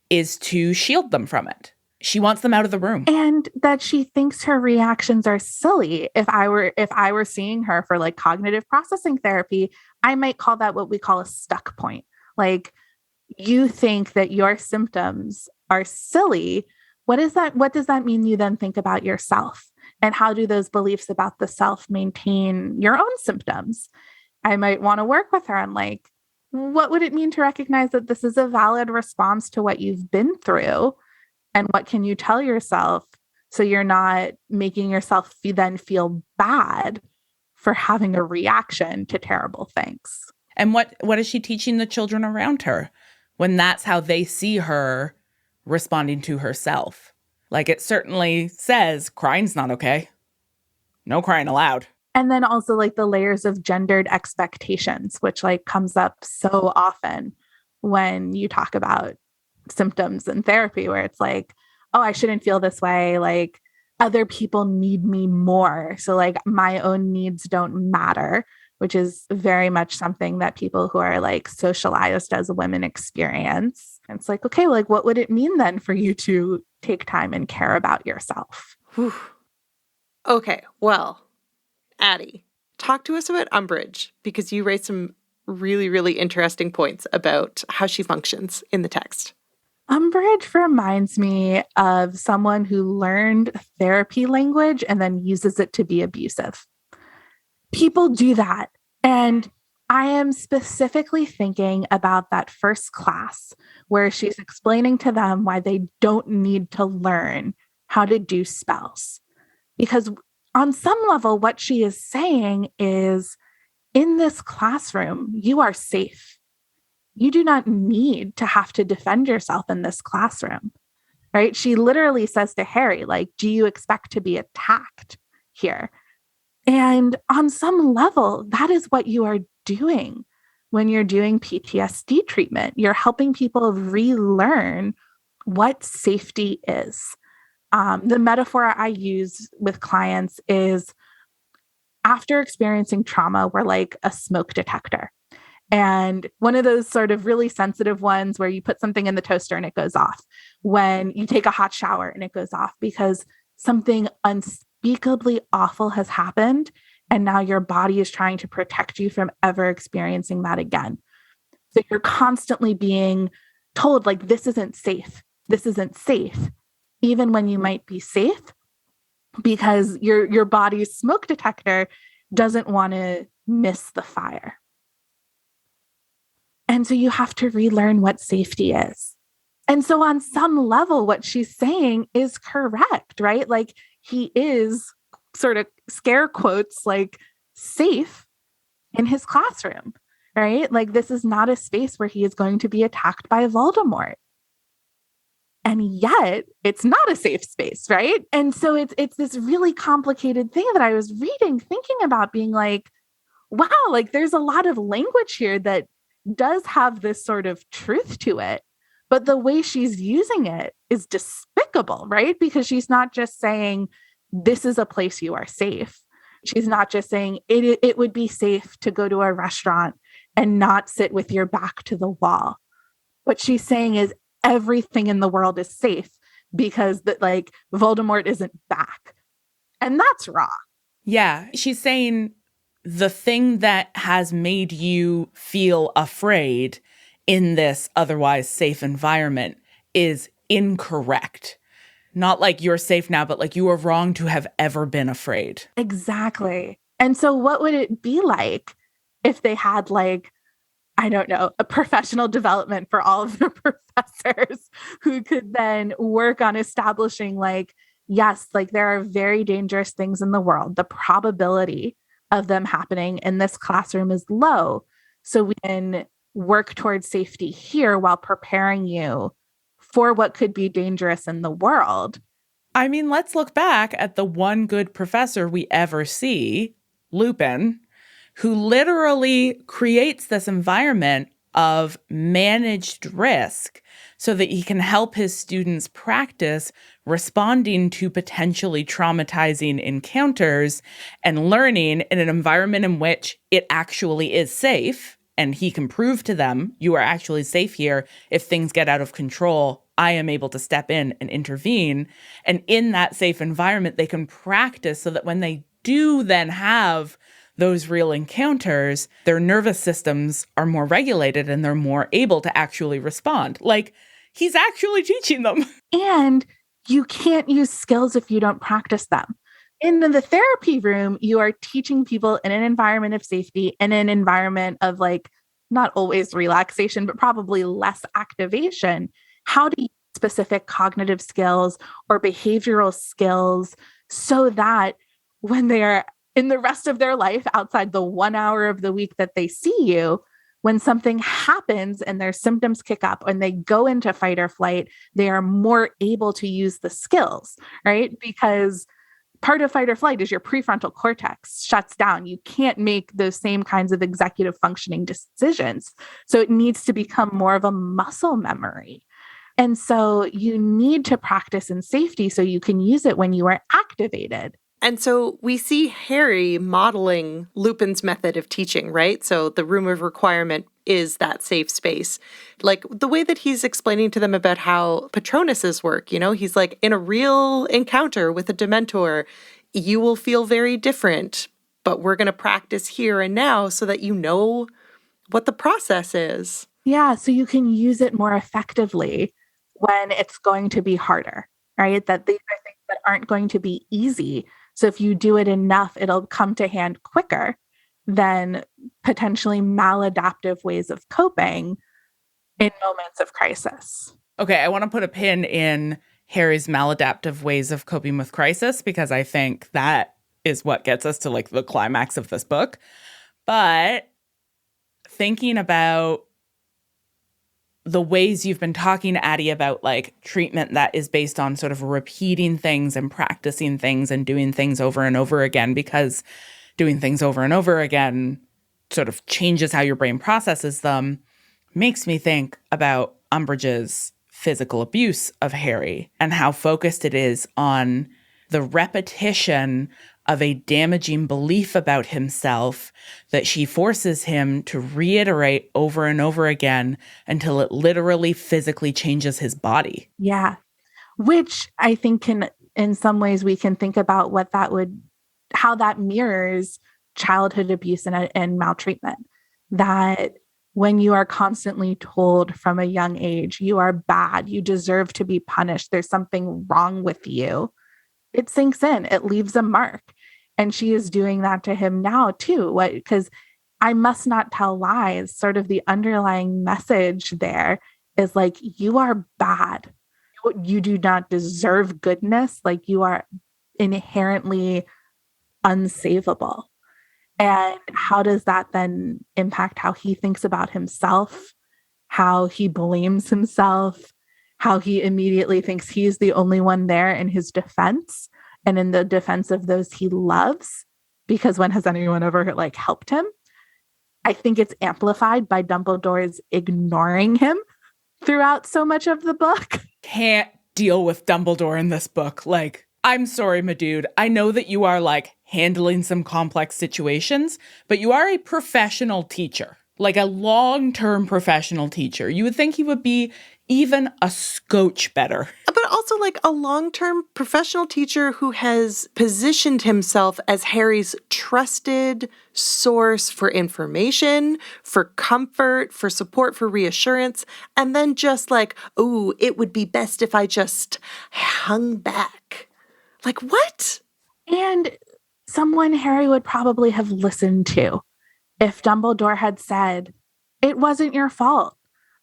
is to shield them from it. She wants them out of the room. And that she thinks her reactions are silly. If I were seeing her for like cognitive processing therapy, I might call that what we call a stuck point. Like you think that your symptoms are silly. What does that mean you then think about yourself? And how do those beliefs about the self maintain your own symptoms? I might want to work with her on like, what would it mean to recognize that this is a valid response to what you've been through? And what can you tell yourself so you're not making yourself then feel bad for having a reaction to terrible things? And what is she teaching the children around her when that's how they see her responding to herself? Like it certainly says crying's not okay. No crying allowed. And then also like the layers of gendered expectations, which like comes up so often when you talk about symptoms in therapy, where it's like, oh, I shouldn't feel this way. Like other people need me more. So like my own needs don't matter, which is very much something that people who are like socialized as women experience. And it's like, okay, like what would it mean then for you to take time and care about yourself? Whew. Okay, well, Addie, talk to us about Umbridge, because you raised some really, really interesting points about how she functions in the text. Umbridge reminds me of someone who learned therapy language and then uses it to be abusive. People do that. And I am specifically thinking about that first class where she's explaining to them why they don't need to learn how to do spells. Because on some level, what she is saying is, in this classroom, you are safe. You do not need to have to defend yourself in this classroom, right? She literally says to Harry, like, do you expect to be attacked here? And on some level, that is what you are doing when you're doing PTSD treatment. You're helping people relearn what safety is. The metaphor I use with clients is after experiencing trauma, we're like a smoke detector. And one of those sort of really sensitive ones where you put something in the toaster and it goes off. When you take a hot shower and it goes off because something unspeakably awful has happened. And now your body is trying to protect you from ever experiencing that again. So you're constantly being told like, this isn't safe. This isn't safe. Even when you might be safe, because your body's smoke detector doesn't want to miss the fire. And so you have to relearn what safety is. And so on some level, what she's saying is correct, right? Like he is sort of scare quotes, like safe in his classroom, right? Like this is not a space where he is going to be attacked by Voldemort. And yet it's not a safe space, right? And so it's this really complicated thing that I was reading, thinking about being like, wow, like there's a lot of language here that does have this sort of truth to it. But the way she's using it is despicable, right? Because she's not just saying, this is a place you are safe. She's not just saying it would be safe to go to a restaurant and not sit with your back to the wall. What she's saying is everything in the world is safe because that like Voldemort isn't back. And that's wrong. Yeah. She's saying the thing that has made you feel afraid in this otherwise safe environment is incorrect. Not like you're safe now, but like you are wrong to have ever been afraid. Exactly. And so what would it be like if they had like, I don't know, a professional development for all of the professors who could then work on establishing like, yes, like there are very dangerous things in the world. The probability of them happening in this classroom is low. So we can work towards safety here while preparing you for what could be dangerous in the world. I mean, let's look back at the one good professor we ever see, Lupin, who literally creates this environment of managed risk so that he can help his students practice responding to potentially traumatizing encounters and learning in an environment in which it actually is safe. And he can prove to them, you are actually safe here. If things get out of control, I am able to step in and intervene. And in that safe environment, they can practice so that when they do then have those real encounters, their nervous systems are more regulated and they're more able to actually respond. Like, he's actually teaching them. And you can't use skills if you don't practice them. In the therapy room, you are teaching people in an environment of safety, in an environment of like, not always relaxation, but probably less activation, how to use specific cognitive skills or behavioral skills so that when they are in the rest of their life outside the 1 hour of the week that they see you, when something happens and their symptoms kick up and they go into fight or flight, they are more able to use the skills, right? Because part of fight or flight is your prefrontal cortex shuts down. You can't make those same kinds of executive functioning decisions. So it needs to become more of a muscle memory. And so you need to practice in safety so you can use it when you are activated. And so we see Harry modeling Lupin's method of teaching, right? So the room of requirement is that safe space. Like the way that he's explaining to them about how Patronuses work, you know, he's like, in a real encounter with a Dementor, you will feel very different, but we're going to practice here and now so that you know what the process is. Yeah, so you can use it more effectively when it's going to be harder, right? That these are things that aren't going to be easy. So if you do it enough, it'll come to hand quicker than potentially maladaptive ways of coping in moments of crisis. Okay, I want to put a pin in Harry's maladaptive ways of coping with crisis because I think that is what gets us to like the climax of this book. But thinking about the ways you've been talking to Addie about like treatment that is based on sort of repeating things and practicing things and doing things over and over again, because doing things over and over again sort of changes how your brain processes them, makes me think about Umbridge's physical abuse of Harry and how focused it is on the repetition of a damaging belief about himself that she forces him to reiterate over and over again until it literally physically changes his body. Yeah. Which I think can, in some ways, we can think about what that would, how that mirrors childhood abuse and maltreatment. That when you are constantly told from a young age, you are bad, you deserve to be punished, there's something wrong with you, it sinks in, it leaves a mark. And she is doing that to him now too. Because I must not tell lies, sort of the underlying message there is like, you are bad. You do not deserve goodness. Like you are inherently unsavable. And how does that then impact how he thinks about himself, how he blames himself, how he immediately thinks he's the only one there in his defense and in the defense of those he loves, because when has anyone ever like helped him? I think it's amplified by Dumbledore's ignoring him throughout so much of the book. Can't deal with Dumbledore in this book. Like, I'm sorry, my dude. I know that you are like handling some complex situations, but you are a professional teacher, like a long-term professional teacher. You would think he would be even a scotch better. But also like a long-term professional teacher who has positioned himself as Harry's trusted source for information, for comfort, for support, for reassurance, and then just like, oh, it would be best if I just hung back. Like, what? And someone Harry would probably have listened to if Dumbledore had said, it wasn't your fault.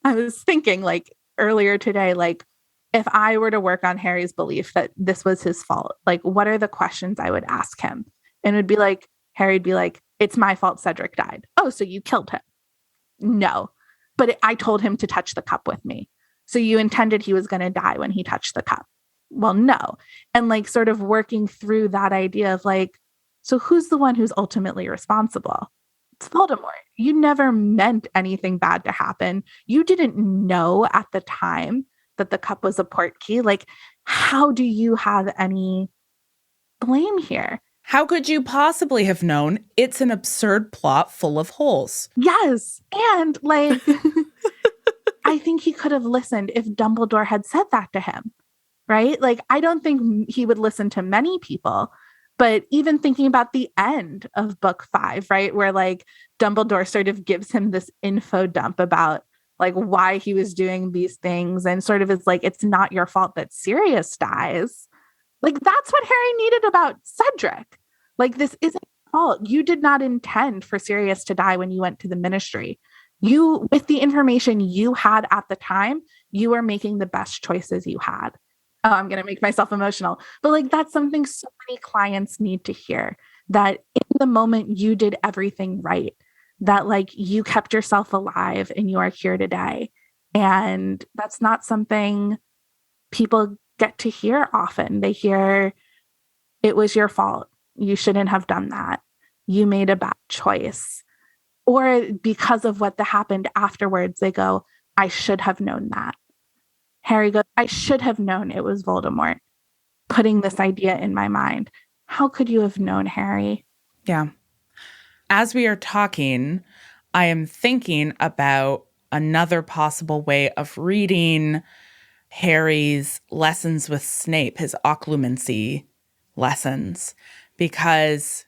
I was thinking like earlier today, like if I were to work on Harry's belief that this was his fault, like what are the questions I would ask him? And it would be like, Harry'd be like, it's my fault Cedric died. Oh, so you killed him? No, but I told him to touch the cup with me. So you intended he was going to die when he touched the cup? Well, no. And like sort of working through that idea of like, so who's the one who's ultimately responsible? It's Voldemort. You never meant anything bad to happen. You didn't know at the time that the cup was a port key. Like, how do you have any blame here? How could you possibly have known? It's an absurd plot full of holes. Yes. And like, I think he could have listened if Dumbledore had said that to him, right? Like, I don't think he would listen to many people. But even thinking about the end of book 5, right, where like Dumbledore sort of gives him this info dump about like why he was doing these things and sort of is like, it's not your fault that Sirius dies. Like, that's what Harry needed about Cedric. Like, this isn't your fault. You did not intend for Sirius to die when you went to the Ministry. You, with the information you had at the time, you were making the best choices you had. Oh, I'm going to make myself emotional. But like, that's something so many clients need to hear, that in the moment you did everything right, that like you kept yourself alive and you are here today. And that's not something people get to hear often. They hear, it was your fault. You shouldn't have done that. You made a bad choice. Or because of what happened afterwards, they go, I should have known that. Harry goes, I should have known it was Voldemort putting this idea in my mind. How could you have known, Harry? Yeah. As we are talking, I am thinking about another possible way of reading Harry's lessons with Snape, his occlumency lessons, because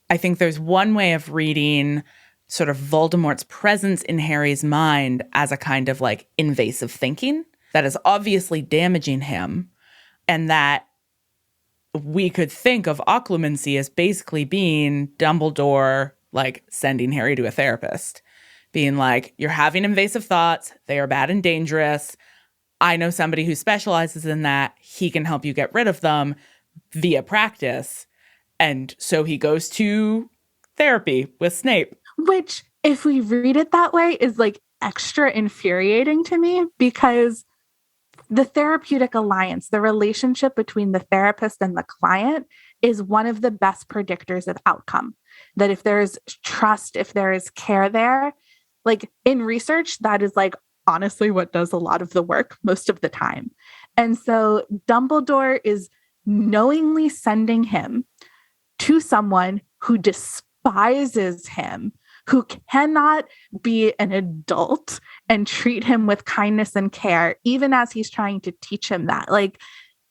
I think there's one way of reading sort of Voldemort's presence in Harry's mind as a kind of like invasive thinking that is obviously damaging him, and that we could think of occlumency as basically being Dumbledore like sending Harry to a therapist, being like, you're having invasive thoughts, they are bad and dangerous. I know somebody who specializes in that. He can help you get rid of them via practice. And so he goes to therapy with Snape. Which, if we read it that way, is like extra infuriating to me, because the therapeutic alliance, the relationship between the therapist and the client, is one of the best predictors of outcome. That if there is trust, if there is care there, like in research, that is like honestly what does a lot of the work most of the time. And so Dumbledore is knowingly sending him to someone who despises him, who cannot be an adult and treat him with kindness and care, even as he's trying to teach him that. Like,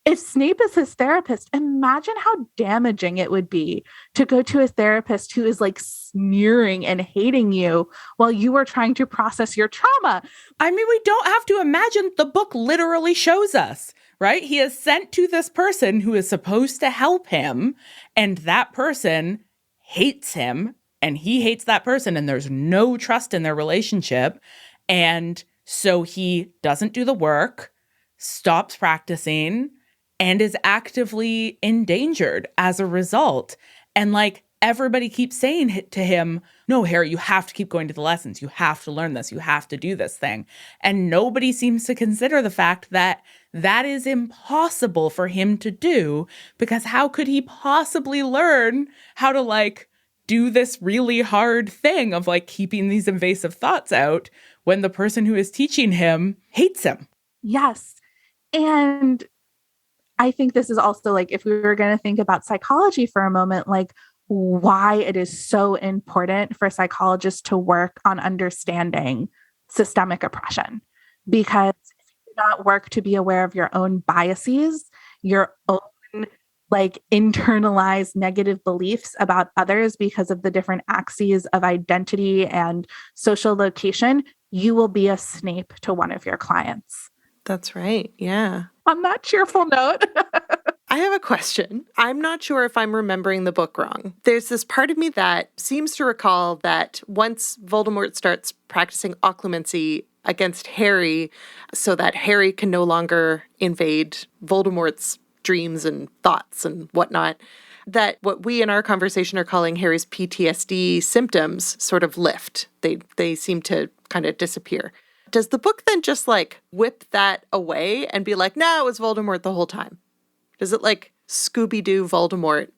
if Snape is his therapist, imagine how damaging it would be to go to a therapist who is like sneering and hating you while you are trying to process your trauma. I mean, we don't have to imagine. The book literally shows us, right? He is sent to this person who is supposed to help him, and that person hates him, and he hates that person, and there's no trust in their relationship. And so he doesn't do the work, stops practicing, and is actively endangered as a result. And like, everybody keeps saying to him, no, Harry, you have to keep going to the lessons. You have to learn this. You have to do this thing. And nobody seems to consider the fact that that is impossible for him to do, because how could he possibly learn how to like do this really hard thing of like keeping these invasive thoughts out when the person who is teaching him hates him? Yes. And I think this is also like, if we were going to think about psychology for a moment, like why it is so important for psychologists to work on understanding systemic oppression. Because if you do not work to be aware of your own biases, your own like internalized negative beliefs about others because of the different axes of identity and social location, you will be a Snape to one of your clients. That's right. Yeah. On that cheerful note. I have a question. I'm not sure if I'm remembering the book wrong. There's this part of me that seems to recall that once Voldemort starts practicing occlumency against Harry so that Harry can no longer invade Voldemort's dreams and thoughts and whatnot, that what we in our conversation are calling Harry's PTSD symptoms sort of lift. They seem to kind of disappear. Does the book then just like whip that away and be like, no, it was Voldemort the whole time? Does it like Scooby-Doo Voldemort?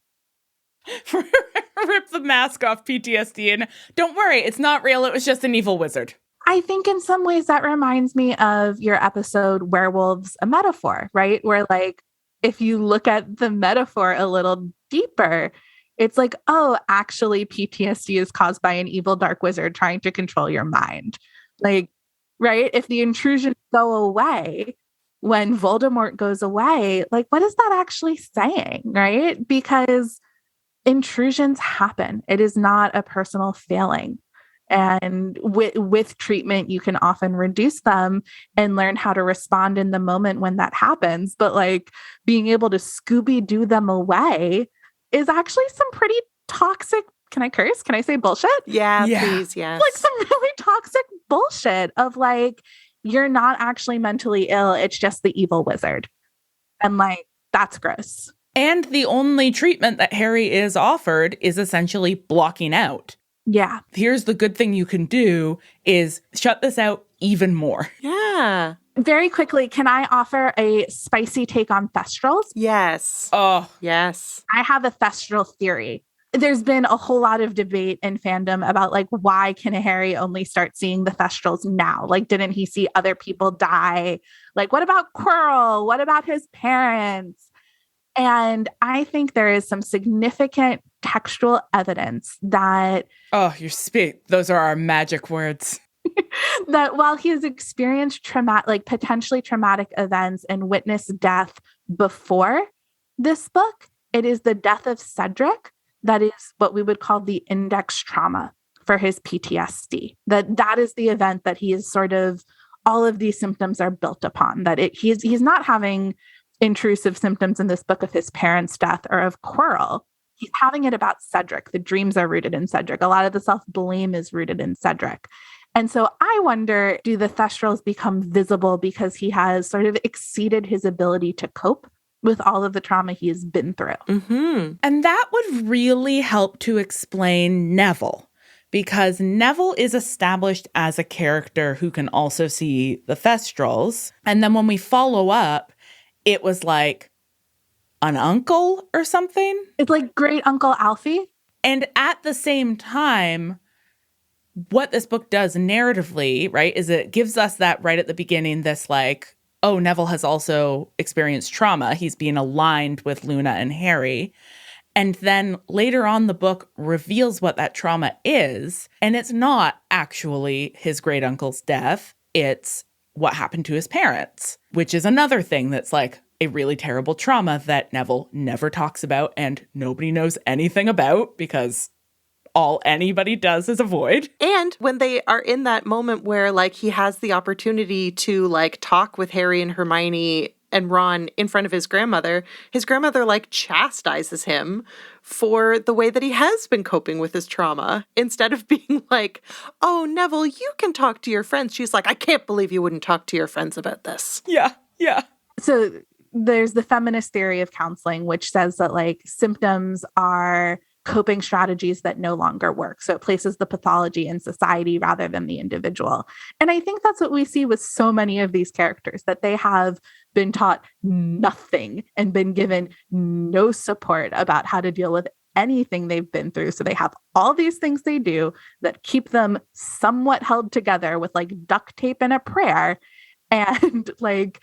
Rip the mask off PTSD and don't worry, it's not real. It was just an evil wizard. I think in some ways that reminds me of your episode Werewolves, a Metaphor, right? Where like, if you look at the metaphor a little deeper, it's like, oh, actually PTSD is caused by an evil dark wizard trying to control your mind. Like, right? If the intrusions go away, when Voldemort goes away, like, what is that actually saying, right? Because intrusions happen. It is not a personal failing. And with treatment, you can often reduce them and learn how to respond in the moment when that happens. But like being able to Scooby-Doo them away is actually some pretty toxic. Can I curse? Can I say bullshit? Yeah, please. Yes. Like some really toxic bullshit of like, you're not actually mentally ill. It's just the evil wizard. And like, that's gross. And the only treatment that Harry is offered is essentially blocking out. Yeah. Here's the good thing you can do is shut this out even more. Yeah. Very quickly, can I offer a spicy take on thestrals? Yes. Oh, yes. I have a thestral theory. There's been a whole lot of debate in fandom about like, why can Harry only start seeing the thestrals now? Like, didn't he see other people die? Like, what about Quirrell? What about his parents? And I think there is some significant textual evidence that... Oh, those are our magic words. That while he has experienced potentially traumatic events and witnessed death before this book, it is the death of Cedric that is what we would call the index trauma for his PTSD. That is the event that he is sort of, all of these symptoms are built upon. That he's not having intrusive symptoms in this book of his parents' death or of Quirrell. He's having it about Cedric. The dreams are rooted in Cedric. A lot of the self-blame is rooted in Cedric. And so I wonder, do the thestrals become visible because he has sort of exceeded his ability to cope with all of the trauma he has been through? Mm-hmm. And that would really help to explain Neville, because Neville is established as a character who can also see the thestrals. And then when we follow up, it was like an uncle or something. It's like great Uncle Alfie. And at the same time, what this book does narratively, right, is it gives us that right at the beginning, this like, oh, Neville has also experienced trauma. He's being aligned with Luna and Harry. And then later on, the book reveals what that trauma is. And it's not actually his great uncle's death. It's what happened to his parents, which is another thing that's like a really terrible trauma that Neville never talks about and nobody knows anything about because all anybody does is avoid. And when they are in that moment where like he has the opportunity to like talk with Harry and Hermione and Ron in front of his grandmother like chastises him for the way that he has been coping with his trauma. Instead of being like, oh, Neville, you can talk to your friends. She's like, I can't believe you wouldn't talk to your friends about this. Yeah. So there's the feminist theory of counseling, which says that like symptoms are coping strategies that no longer work. So it places the pathology in society rather than the individual. And I think that's what we see with so many of these characters, that they have been taught nothing and been given no support about how to deal with anything they've been through. So they have all these things they do that keep them somewhat held together with like duct tape and a prayer. And like,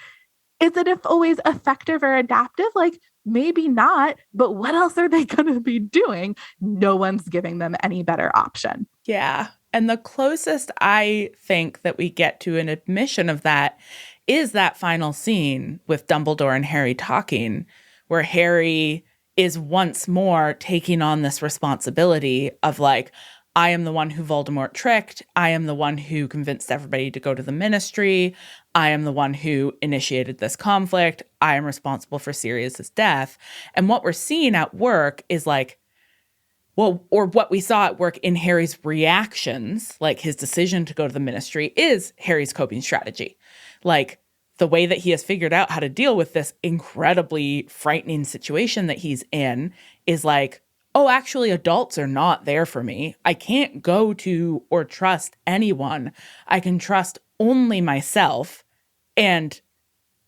is it always effective or adaptive? Like, maybe not, but what else are they going to be doing? No one's giving them any better option. Yeah. And the closest I think that we get to an admission of that is that final scene with Dumbledore and Harry talking, where Harry is once more taking on this responsibility of like, I am the one who Voldemort tricked. I am the one who convinced everybody to go to the Ministry. I am the one who initiated this conflict. I am responsible for Sirius's death. And what we're seeing at work is like, well, or what we saw at work in Harry's reactions, like his decision to go to the Ministry, is Harry's coping strategy. Like, the way that he has figured out how to deal with this incredibly frightening situation that he's in is like, oh, actually, adults are not there for me. I can't go to or trust anyone. I can trust only myself. And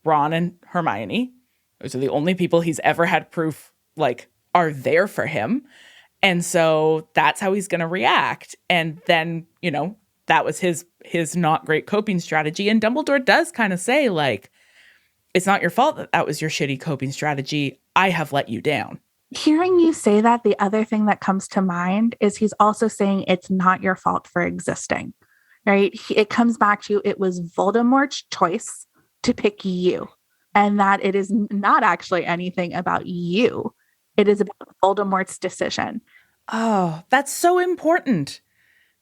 Ron and Hermione, those are the only people he's ever had proof, like, are there for him. And so that's how he's going to react. And then, you know, that was his not great coping strategy. And Dumbledore does kind of say, like, it's not your fault that that was your shitty coping strategy. I have let you down. Hearing you say that, the other thing that comes to mind is he's also saying it's not your fault for existing, right? It comes back to, it was Voldemort's choice to pick you, and that it is not actually anything about you. It is about Voldemort's decision. Oh, that's so important.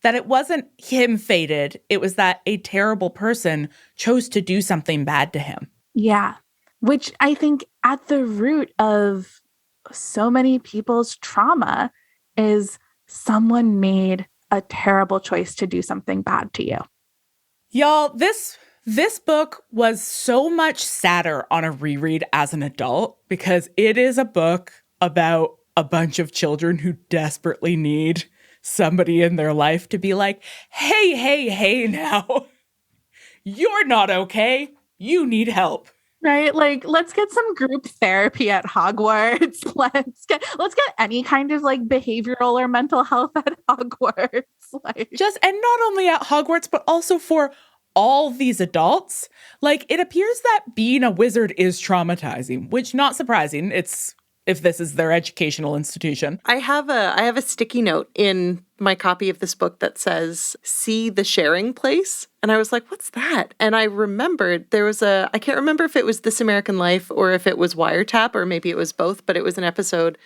That it wasn't him fated. It was that a terrible person chose to do something bad to him. Yeah. Which I think at the root of so many people's trauma is someone made a terrible choice to do something bad to you. Y'all, this book was so much sadder on a reread as an adult because it is a book about a bunch of children who desperately need somebody in their life to be like, hey now, you're not okay. You need help. Right? Like, let's get some group therapy at Hogwarts. Let's get any kind of like behavioral or mental health at Hogwarts. Like, and not only at Hogwarts, but also for all these adults. Like, it appears that being a wizard is traumatizing, which not surprising. It's if this is their educational institution. I have a sticky note in my copy of this book that says, "See the sharing place." And I was like, what's that? And I remembered there was I can't remember if it was This American Life or if it was Wiretap, or maybe it was both, but it was an episode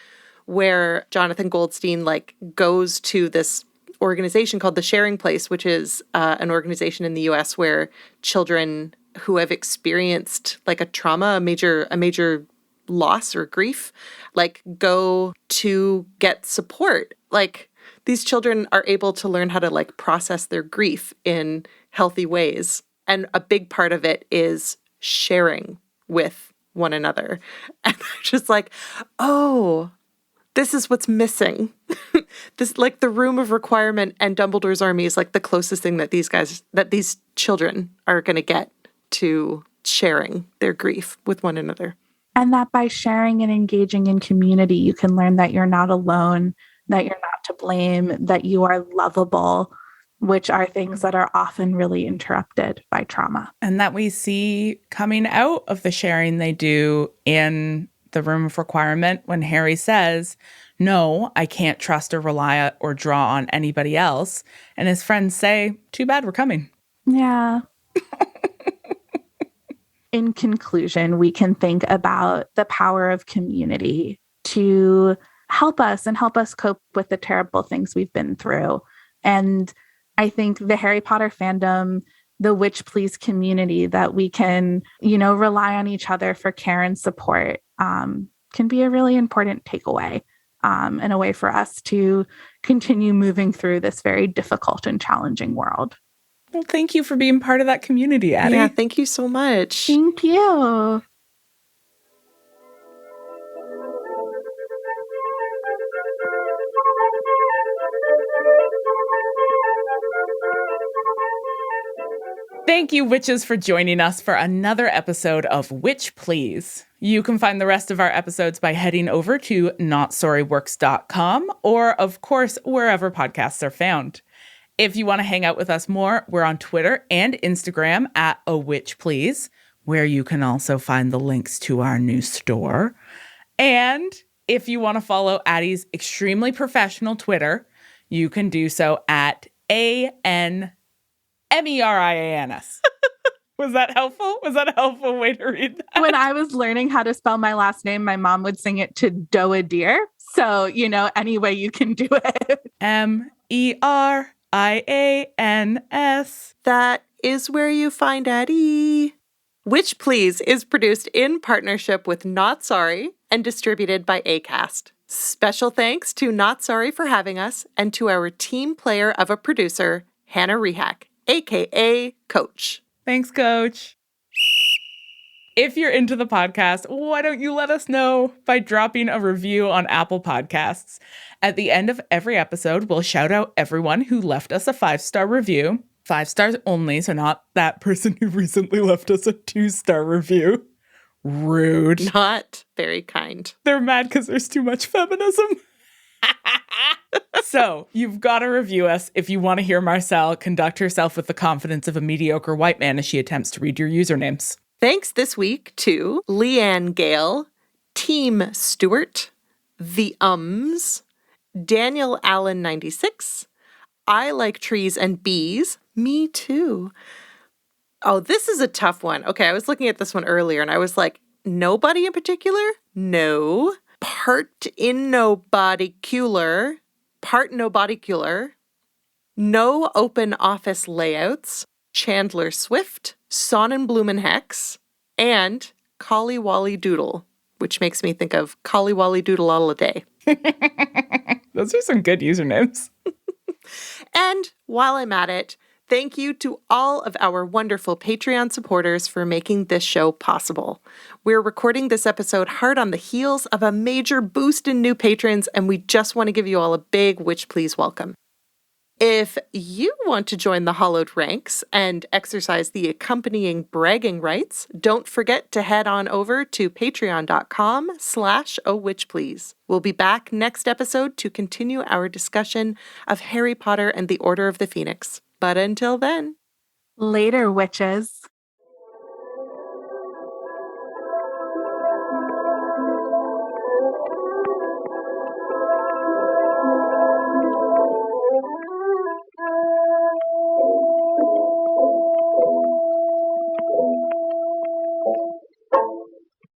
where Jonathan Goldstein like goes to this organization called the Sharing Place, which is an organization in the US where children who have experienced like a trauma, a major loss or grief, like go to get support. Like, these children are able to learn how to like process their grief in healthy ways. And a big part of it is sharing with one another. And I'm just like, oh, this is what's missing. This, like, the Room of Requirement and Dumbledore's Army is like the closest thing that these children are going to get to sharing their grief with one another. And that by sharing and engaging in community, you can learn that you're not alone, that you're not to blame, that you are lovable, which are things that are often really interrupted by trauma. And that we see coming out of the sharing they do in the Room of Requirement when Harry says, no, I can't trust or rely or draw on anybody else. And his friends say, too bad, we're coming. Yeah. In conclusion, we can think about the power of community to help us cope with the terrible things we've been through. And I think the Harry Potter fandom, the Witch Please community, that we can, rely on each other for care and support, can be a really important takeaway, and a way for us to continue moving through this very difficult and challenging world. Well, thank you for being part of that community, Addie. Yeah, thank you so much. Thank you. Thank you, witches, for joining us for another episode of Witch Please. You can find the rest of our episodes by heading over to notsorryworks.com or, of course, wherever podcasts are found. If you want to hang out with us more, we're on Twitter and Instagram at @awitchplease, where you can also find the links to our new store. And if you want to follow Addie's extremely professional Twitter, you can do so at ANMERIANS. Was that helpful? Was that a helpful way to read that? When I was learning how to spell my last name, my mom would sing it to Doe-a-deer. So, any way you can do it. MERIANS. That is where you find Addie. Witch Please is produced in partnership with Not Sorry and distributed by Acast. Special thanks to Not Sorry for having us and to our team player of a producer, Hannah Rehak, aka Coach. Thanks, Coach. If you're into the podcast, why don't you let us know by dropping a review on Apple Podcasts? At the end of every episode, we'll shout out everyone who left us a 5-star review. 5 stars only, so not that person who recently left us a 2-star review. Rude. Not very kind. They're mad because there's too much feminism. So, you've got to review us if you want to hear Marcel conduct herself with the confidence of a mediocre white man as she attempts to read your usernames. Thanks this week to Leanne Gale, Team Stewart, The Ums, Daniel Allen 96, I Like Trees and Bees, Me Too. Oh, this is a tough one. Okay, I was looking at this one earlier and I was like, nobody in particular? No. Part nobodicular, no open office layouts, Chandler Swift, Sonnenblumenhex, and Collywally Doodle, which makes me think of Collywally Doodle all a day. Those are some good usernames. And while I'm at it, thank you to all of our wonderful Patreon supporters for making this show possible. We're recording this episode hard on the heels of a major boost in new patrons, and we just want to give you all a big Witch Please welcome. If you want to join the hollowed ranks and exercise the accompanying bragging rights, don't forget to head on over to patreon.com/awitchplease. We'll be back next episode to continue our discussion of Harry Potter and the Order of the Phoenix. But until then, Later, witches.